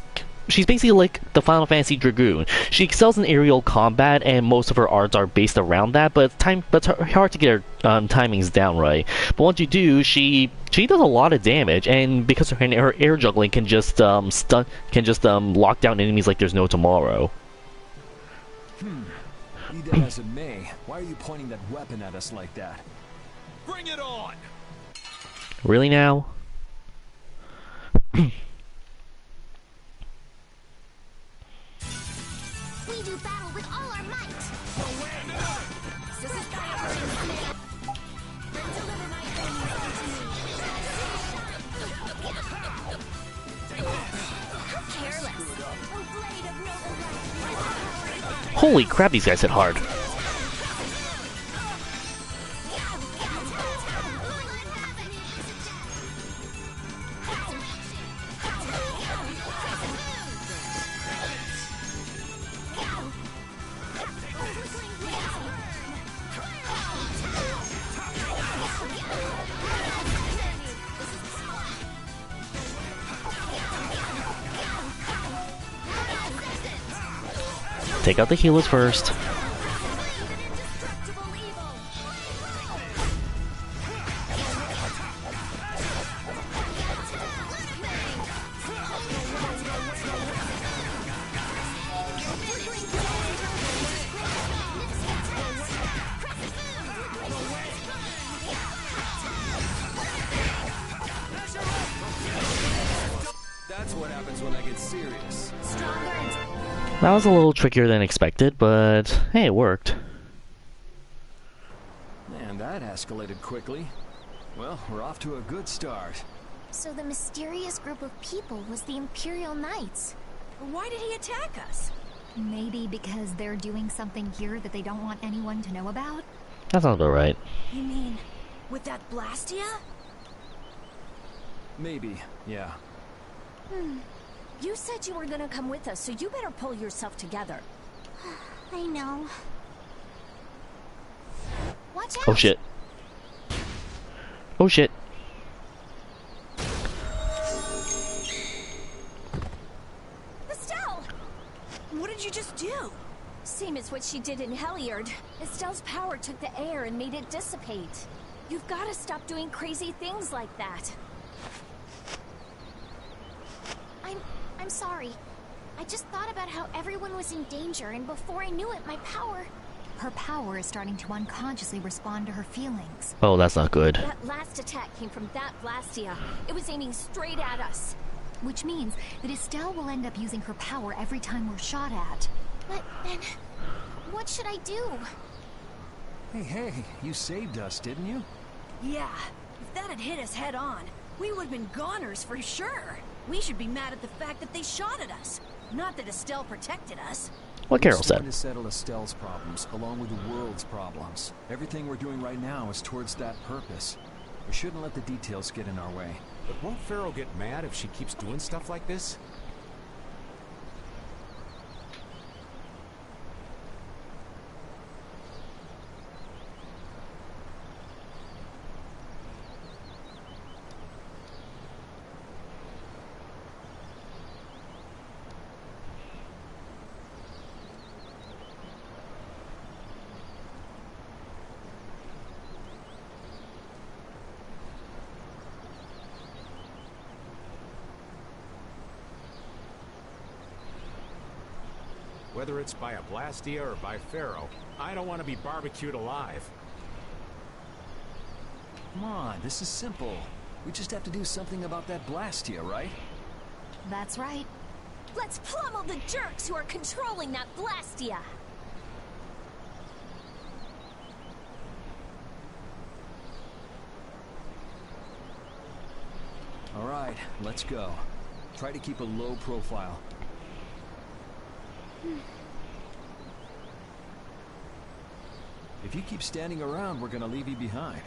basically like the Final Fantasy Dragoon. She excels in aerial combat, and most of her arts are based around that. But it's hard to get her timings down right. But once you do, she does a lot of damage, and because her air juggling can just lock down enemies like there's no tomorrow. Be that as it may, why are you pointing that weapon at us like that? Bring it on! Really now? We do battle with all our might. Holy crap, these guys hit hard. Take out the healers first. That's what happens when I get serious. That was a little trickier than expected, but hey, it worked. Man, that escalated quickly. Well, we're off to a good start. So the mysterious group of people was the Imperial Knights. Why did he attack us? Maybe because they're doing something here that they don't want anyone to know about? That sounds about right. You mean, with that Blastia? Maybe, yeah. You said you were gonna come with us, so you better pull yourself together. I know. Watch out! Oh shit. Oh shit. Estelle! What did you just do? Same as what she did in Heliard. Estelle's power took the air and made it dissipate. You've gotta stop doing crazy things like that. I'm sorry. I just thought about how everyone was in danger, and before I knew it, my power... Her power is starting to unconsciously respond to her feelings. Oh, that's not good. That last attack came from that Blastia. It was aiming straight at us. Which means that Estelle will end up using her power every time we're shot at. But then... what should I do? Hey, you saved us, didn't you? Yeah, if that had hit us head on, we would have been goners for sure. We should be mad at the fact that they shot at us, not that Estelle protected us. What Carol said. We're trying to settle Estelle's problems, along with the world's problems. Everything we're doing right now is towards that purpose. We shouldn't let the details get in our way. But won't Pharaoh get mad if she keeps doing stuff like this? Whether it's by a Blastia or by Pharaoh, I don't want to be barbecued alive. Come on, this is simple. We just have to do something about that Blastia, right? That's right. Let's pummel the jerks who are controlling that Blastia! Alright, let's go. Try to keep a low profile. If you keep standing around, we're gonna leave you behind.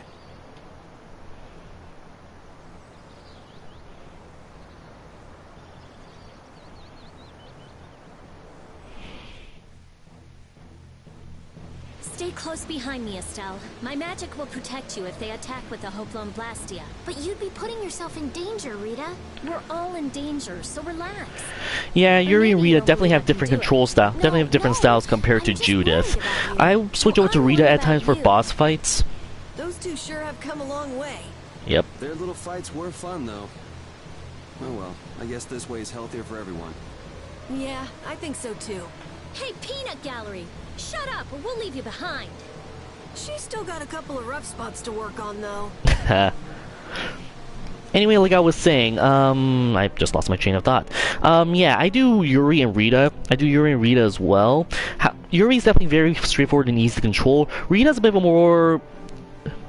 Stay close behind me, Estelle. My magic will protect you if they attack with the Hoplon Blastia. But you'd be putting yourself in danger, Rita. We're all in danger, so relax. Yeah, Yuri and Rita definitely have different control styles. Definitely have different styles compared to Judith. I switch over to Rita at times for boss fights. Those two sure have come a long way. Yep. Their little fights were fun, though. Oh well, I guess this way is healthier for everyone. Yeah, I think so too. Hey, Peanut Gallery! Shut up, or we'll leave you behind. She's still got a couple of rough spots to work on, though. Anyway, like I was saying, I just lost my train of thought. Yeah, I do Yuri and Rita. I do Yuri and Rita as well. Yuri's definitely very straightforward and easy to control. Rita's a bit of a more...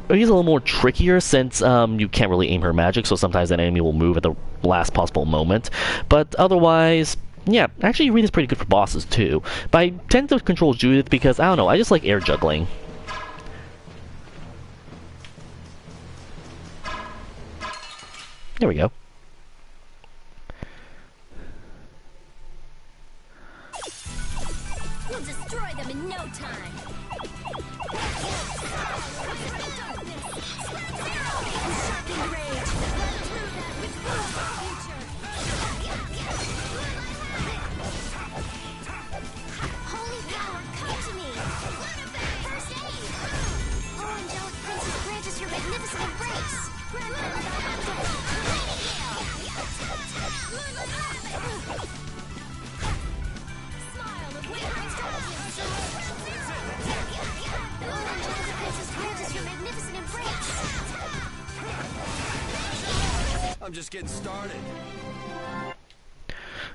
He's a little more trickier since you can't really aim her magic, so sometimes an enemy will move at the last possible moment. But otherwise... Yeah, actually Rita's pretty good for bosses too. But I tend to control Judith because, I don't know, I just like air juggling. There we go. We'll destroy them in no time. I'm just getting started.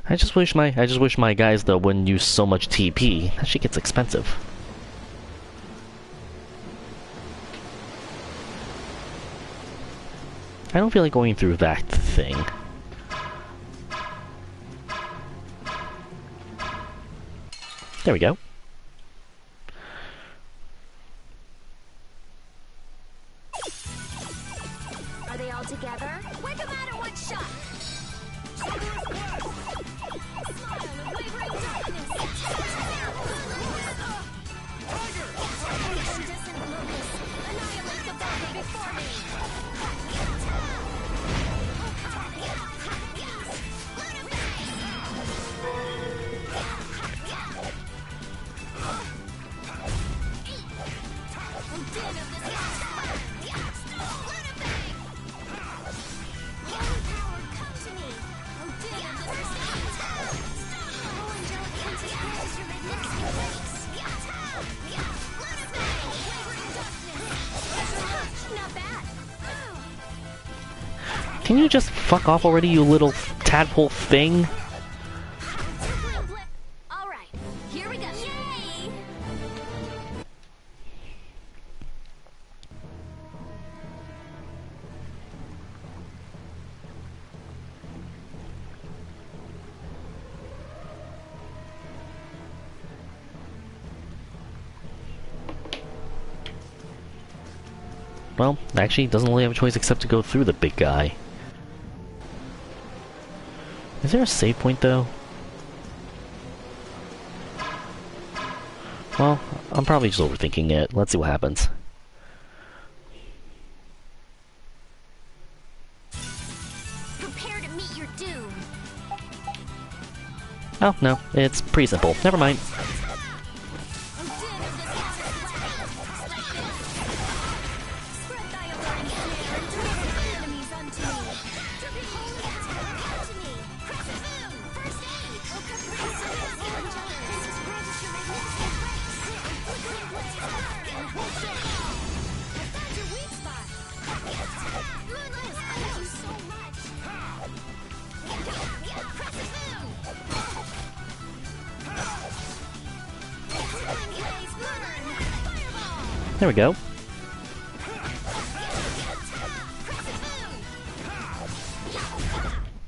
I just wish my guys though wouldn't use so much TP. That shit gets expensive. I don't feel like going through that thing. There we go. Are they all together? Wake them out in one shot! Smile and wavering darkness! Incandescent locus! Annihilate the body before me! Can you just fuck off already, you little tadpole thing? Alright, here we go. Yay! Well, actually, doesn't really have a choice except to go through the big guy. Is there a save point, though? Well, I'm probably just overthinking it. Let's see what happens. Prepare to meet your doom. Oh, no. It's pretty simple. Never mind. There we go.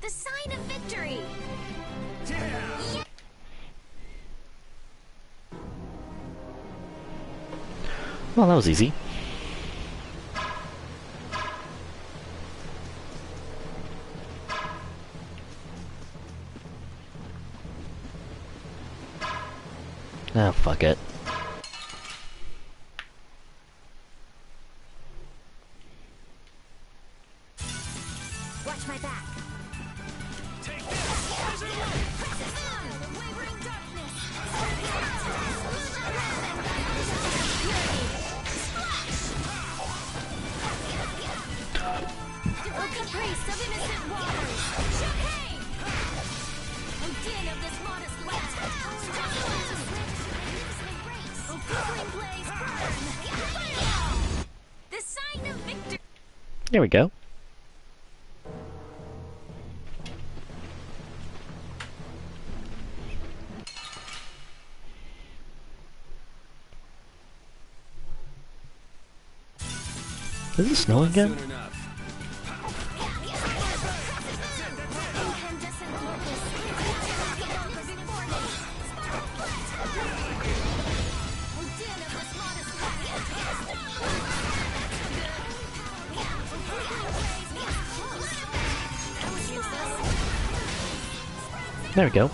The sign of victory. Well, that was easy. Ah, fuck it. Watch my back. Priest of innocent waters, Chicane! O din of this modest land, O quivering blaze burn! The sign of victory! There we go. Is it snowing again? There we go.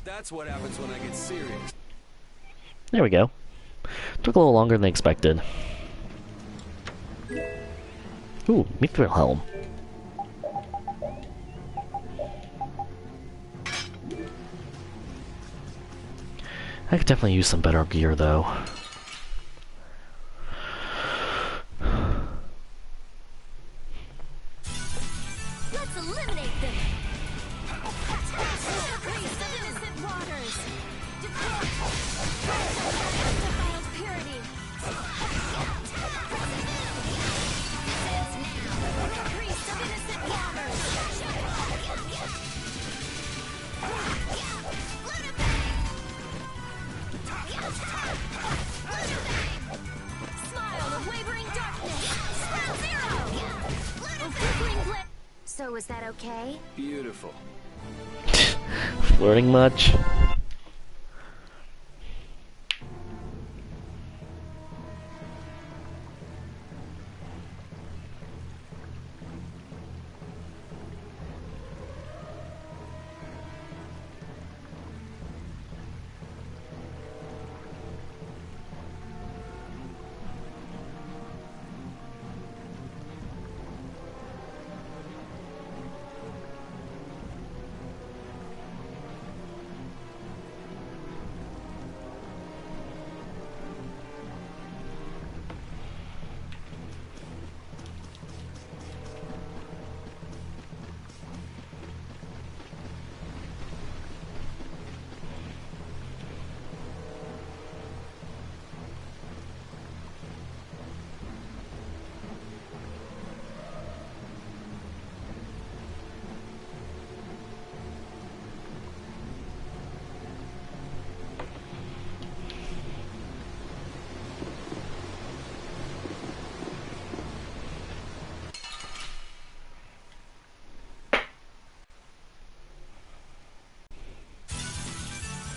That's what happens when I get serious. There we go. Took a little longer than expected. Ooh, Mithril Helm. I could definitely use some better gear though. Let's eliminate them! Priest of innocent waters! Defiled purity! Priest of innocent waters! Smile of wavering darkness! Sprout zero! Oh, flickering blade! So is that okay? Beautiful. Flirting much?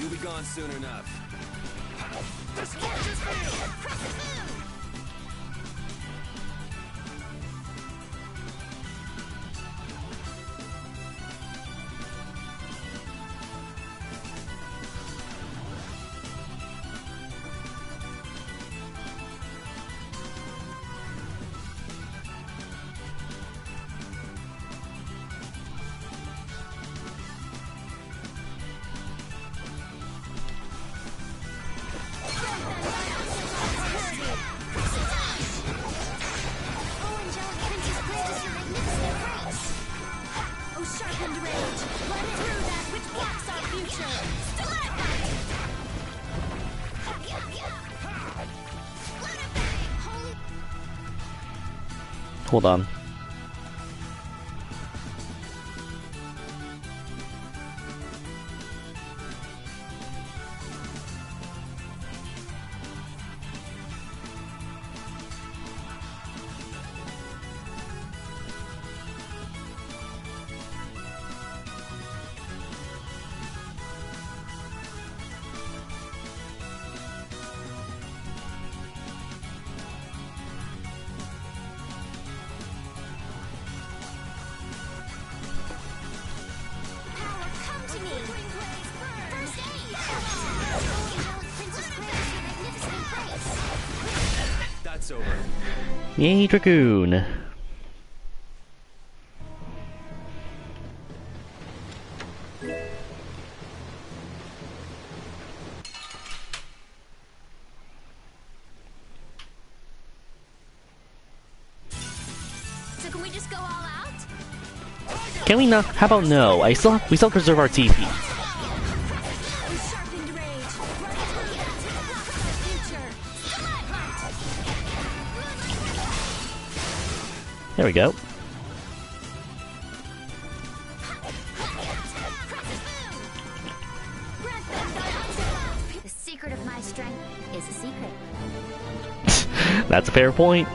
You'll be gone soon enough. This torch is real! Hold on. Yay, Dragoon! So can we just go all out? Can we not? How about no? We still preserve our TP. There we go. The secret of my strength is a secret. That's a fair point.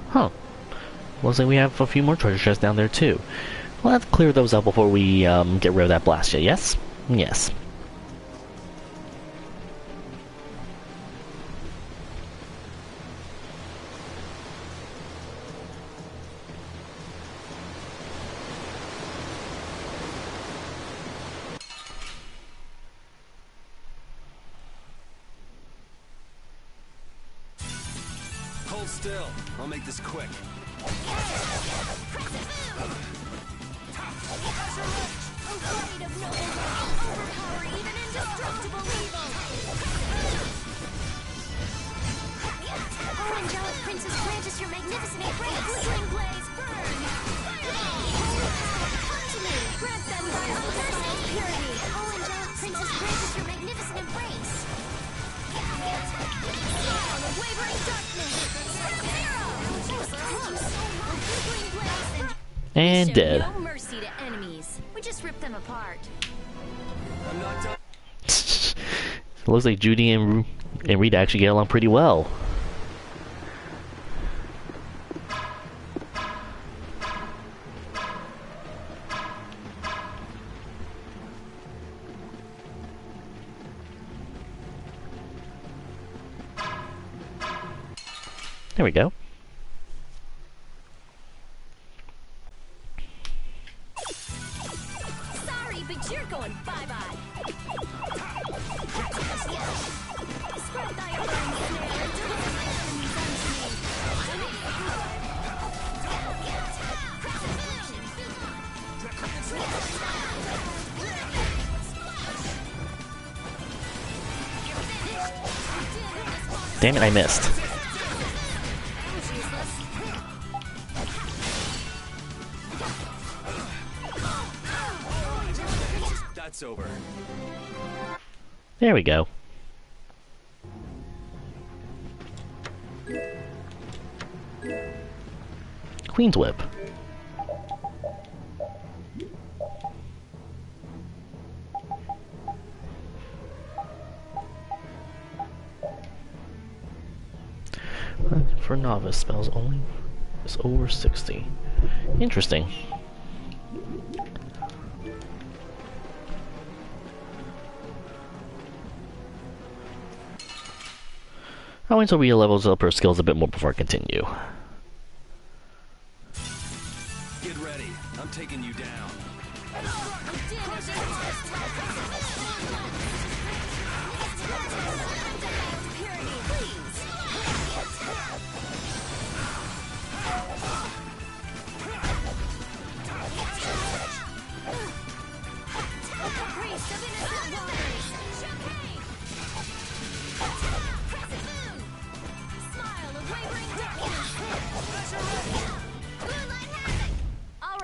Huh. Looks like we have a few more treasure chests down there too. Well, let's clear those out before we get rid of that Blastia, yes? Yes. Hold still. I'll make this quick. Oh, angelic princess, grant us your magnificent embrace. Fling blaze, burn! Come to me, grant them thy undefiled purity. Oh, angelic princess, grant us your magnificent embrace. Smile of wavering darkness. Zero! That was close. Fling blaze And dead. No mercy to enemies. We just rip them apart. I'm not done. It looks like Judy and Rita actually get along pretty well. There we go. Sorry, but you're going bye-bye. Spread thy alluring snare and deliver my enemies unto me. Damn it, I missed. That's over. There we go. Queen's Whip. For novice, spells only is over 60. Interesting. I'll wait until we levels up our skills a bit more before I continue. Get ready. I'm taking you down.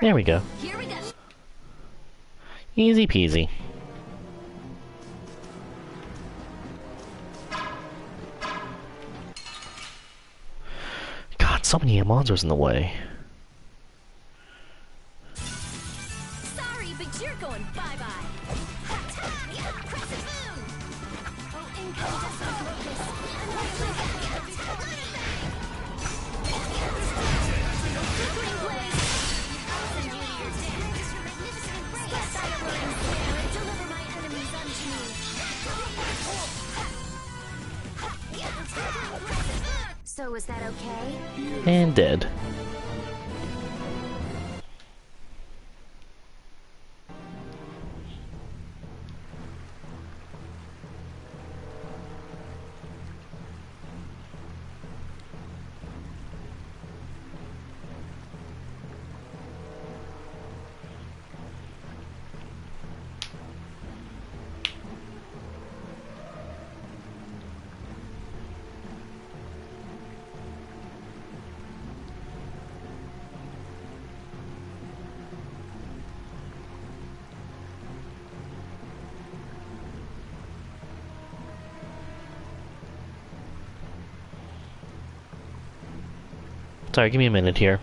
There we go. Here we go. Easy peasy. God, so many monsters in the way. Sorry, but you're going bye-bye. Oh, incandescent locust. So So is that okay? And dead. Sorry, give me a minute here.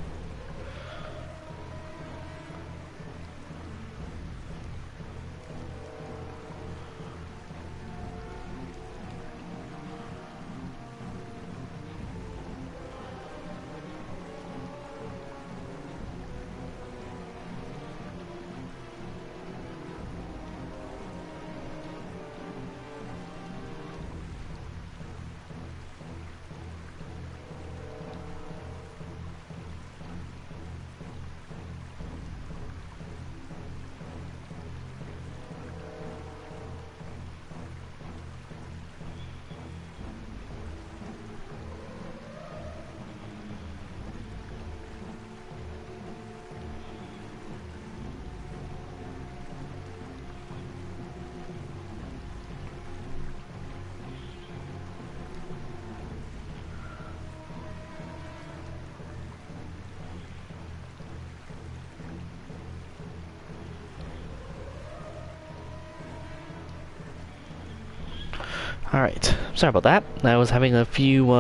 Alright, sorry about that. I was having a few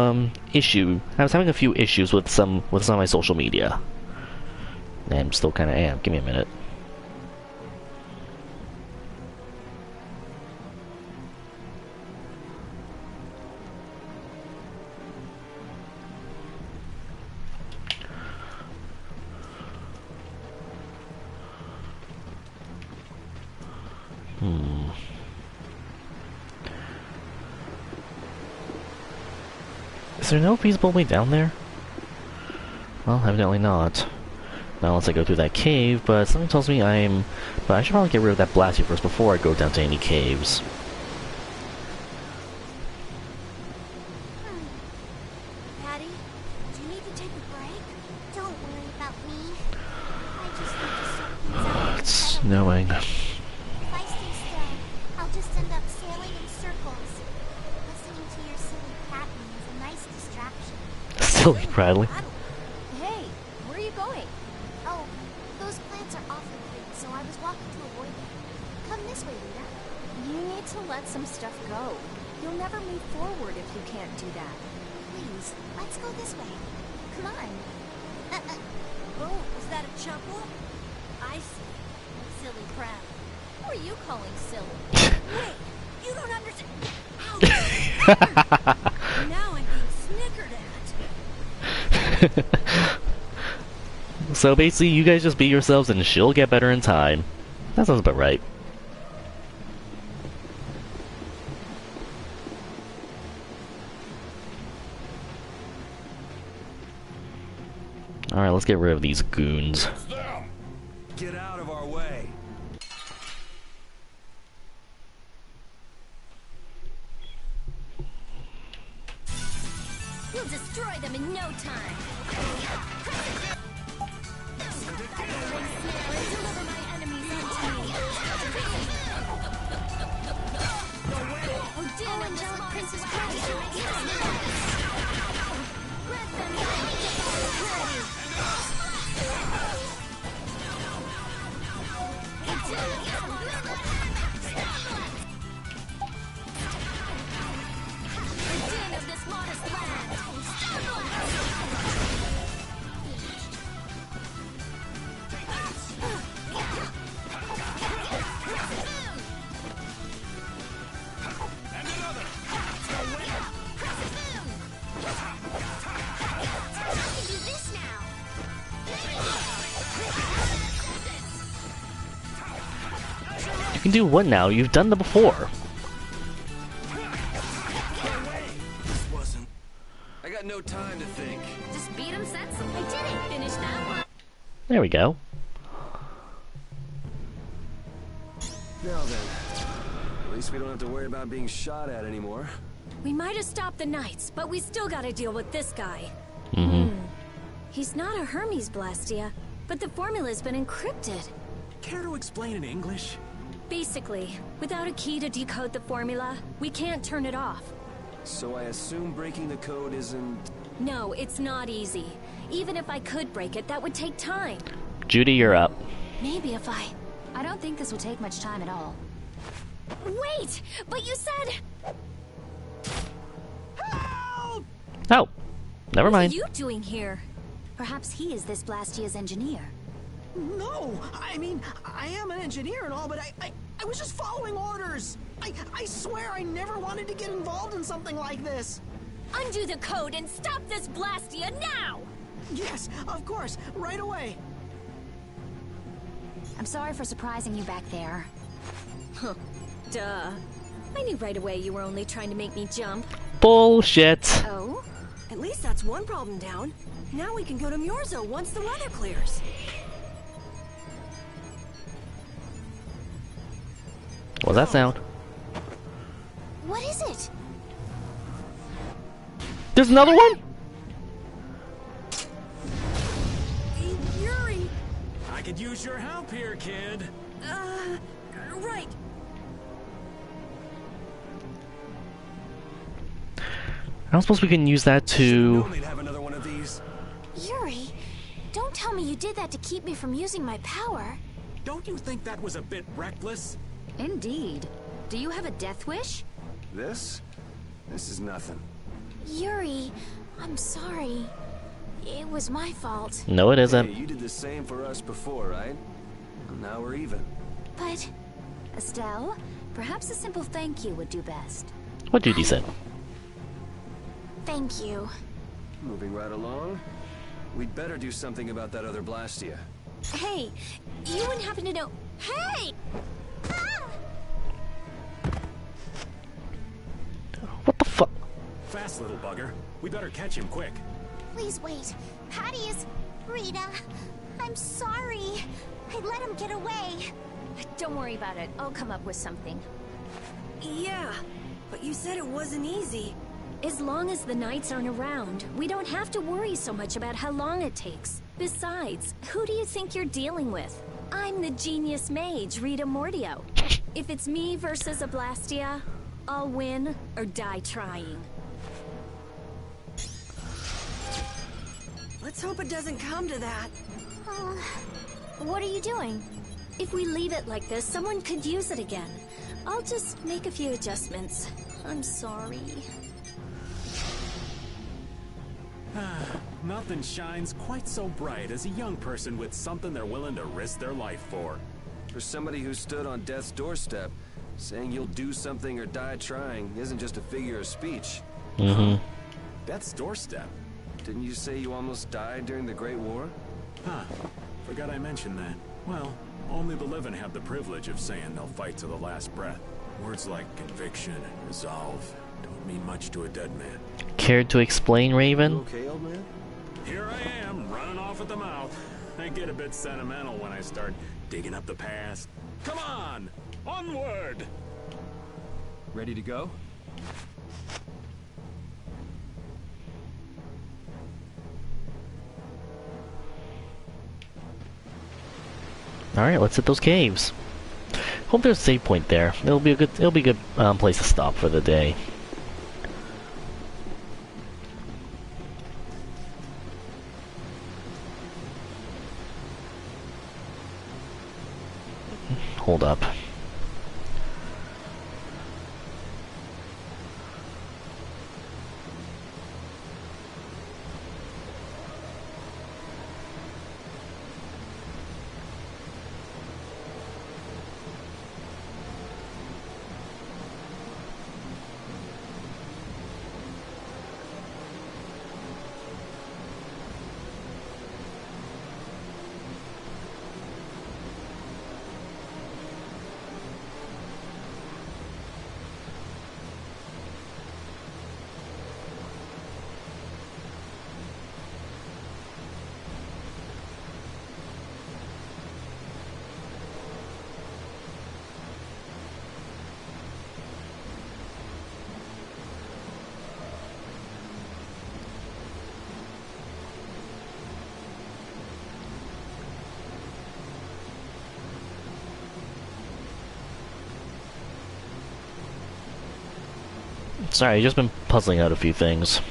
issues with some of my social media. And I'm still kinda am. Give me a minute. Is there no feasible way down there? Well, evidently not. Not unless I go through that cave, but something tells me but I should probably get rid of that Blasty first before I go down to any caves. Patty, do you need to take a break? Don't worry about me. I just need to sort things out. It's snowing. If I stay still, I'll just end up sailing in circles. Listening to your silly prattling is a nice distraction. Silly Bradley. Hey, where are you going? Oh, those plants are awfully big, so I was walking to avoid them. Come this way, Rita. You need to let some stuff go. You'll never move forward if you can't do that. Please, let's go this way. Come on. Oh, was that a chuckle? I see. Silly crap. Who are you calling silly? Wait, you don't understand. Ouch. Now I'm being snickered at. So basically, you guys just be yourselves and she'll get better in time. That sounds about right. Alright, let's get rid of these goons. Get out of our way. We'll destroy them in no time. Deliver my enemies unto me. Oh, damn, angelic princess Christ. Let them of this modest land. You can do what now? You've done that before. I got no time to think. Just beat him sensible. I didn't finish that one. There we go. Now then, at least we don't have to worry about being shot at anymore. We might have stopped the Knights, but we still gotta deal with this guy. He's not a Hermes Blastia, but the formula's been encrypted. Care to explain in English? Basically, without a key to decode the formula, we can't turn it off. So I assume breaking the code isn't... No, it's not easy. Even if I could break it, that would take time. Judy, you're up. Maybe if I don't think this will take much time at all. Wait! But you said... Help! Oh, never mind. What are you doing here? Perhaps he is this Blastia's engineer. No! I mean, I am an engineer and all, but I was just following orders! I swear I never wanted to get involved in something like this! Undo the code and stop this Blastia now! Yes, of course, right away! I'm sorry for surprising you back there. Huh. Duh. I knew right away you were only trying to make me jump. Bullshit. Oh? At least that's one problem down. Now we can go to Myorzo once the weather clears. What's that sound? What is it? There's another one? Yuri! I could use your help here, kid. Right. I don't suppose we can use that to... They'd have another one of these. Yuri, don't tell me you did that to keep me from using my power. Don't you think that was a bit reckless? Indeed. Do you have a death wish? This? This is nothing. Yuri, I'm sorry. It was my fault. No, it isn't. Hey, you did the same for us before, right? Now we're even. But... Estelle, perhaps a simple thank you would do best. What Judy said. Thank you. Moving right along. We'd better do something about that other Blastia. Hey, you wouldn't happen to know... Hey! What the fuck? Fast, little bugger. We better catch him quick. Please wait. Patty's... Rita, I'm sorry. I let him get away. Don't worry about it. I'll come up with something. Yeah, but you said it wasn't easy. As long as the Knights aren't around, we don't have to worry so much about how long it takes. Besides, who do you think you're dealing with? I'm the genius mage, Rita Mordio. If it's me versus a Blastia, I'll win or die trying. Let's hope it doesn't come to that. What are you doing? If we leave it like this, someone could use it again. I'll just make a few adjustments. I'm sorry. Nothing shines quite so bright as a young person with something they're willing to risk their life for. For somebody who stood on death's doorstep, saying you'll do something or die trying isn't just a figure of speech. Death's doorstep? Didn't you say you almost died during the Great War? Huh. Forgot I mentioned that. Well, only the living have the privilege of saying they'll fight to the last breath. Words like conviction and resolve don't mean much to a dead man. Cared to explain, Raven? You okay, old man? Here I am, running off at the mouth. I get a bit sentimental when I start digging up the past. Come on! Onward! Ready to go? Alright, let's hit those caves. Hope there's a save point there. It'll be a good place to stop for the day. Hold up. Sorry, just been puzzling out a few things.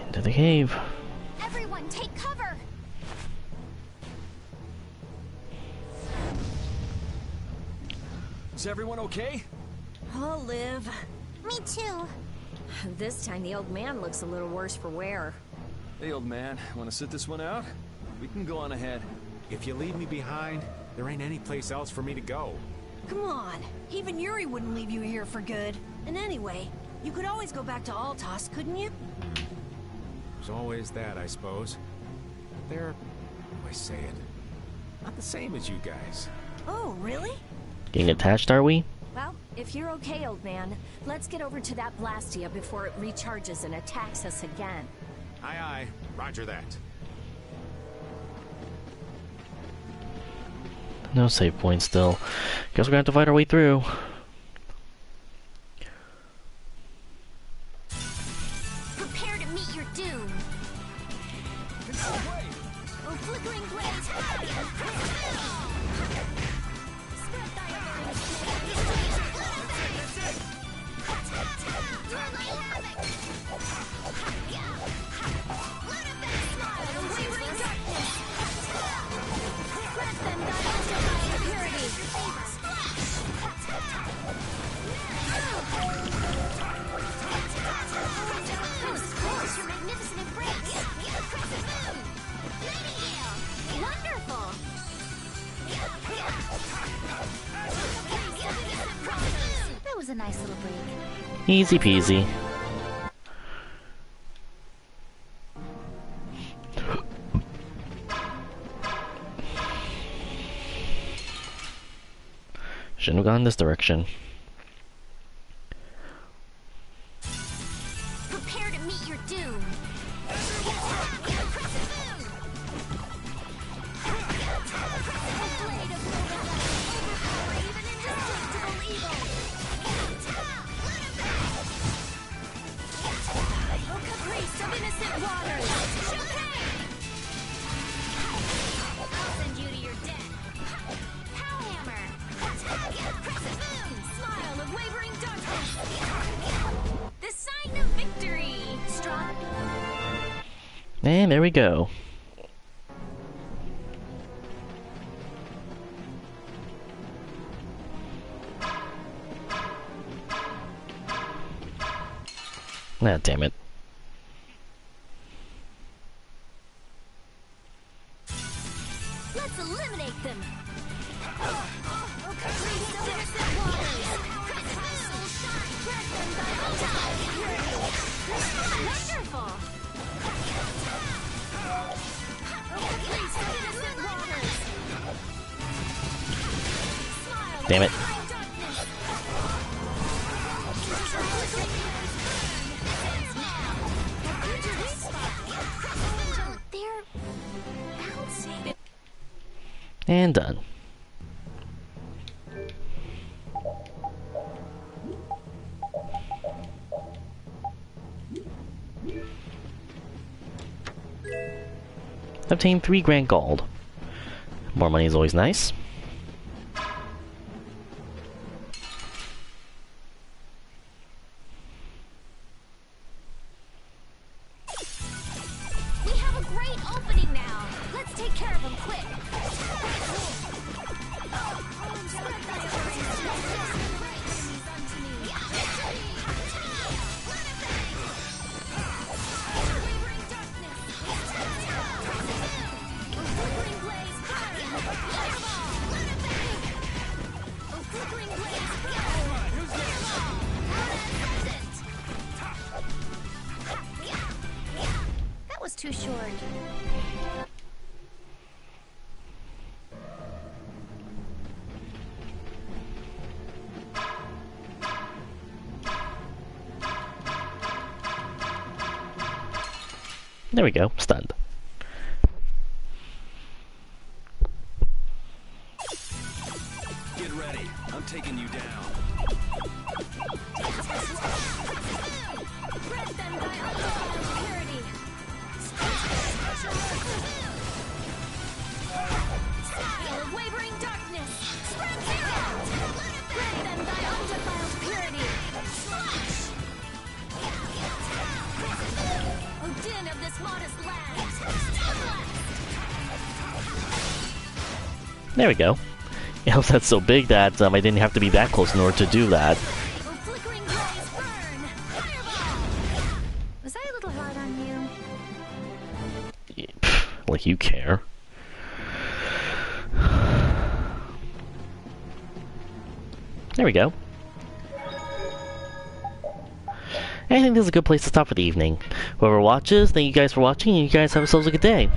Into the cave. Everyone, take cover! Is everyone okay? I'll live. Me too. This time the old man looks a little worse for wear. Hey, old man, want to sit this one out? We can go on ahead. If you leave me behind, there ain't any place else for me to go. Come on. Even Yuri wouldn't leave you here for good. And anyway, you could always go back to Altos, couldn't you? There's always that, I suppose. They're, how do I say it, not the same as you guys. Oh, really? Getting attached, are we? Well, if you're okay, old man, let's get over to that Blastia before it recharges and attacks us again. Aye, aye. Roger that. No save point still. Guess we're gonna have to fight our way through. Prepare to meet your doom. Oh, flickering blaze. Spread thy That was a nice little break. Easy peasy. Shouldn't have gone this direction. Prepare to meet your doom. And there we go. Ah, damn it. Let's eliminate them. Wonderful. Damn it. They're bouncing. And done. Obtained 3 grand gold. More money is always nice. We have a great opening now. Let's take care of them quick. That was too short. There we go. Stunned. Get ready. I'm taking you down. Wavering darkness, spread them out! Rid them thy undefiled purity! O din of this modest land! There we go. It was that so big that I didn't have to be that close in order to do that. Was I a little hard on you? Yeah, pff, like you care. There we go. I think this is a good place to stop for the evening. Whoever watches, thank you guys for watching, and you guys have yourselves a good day.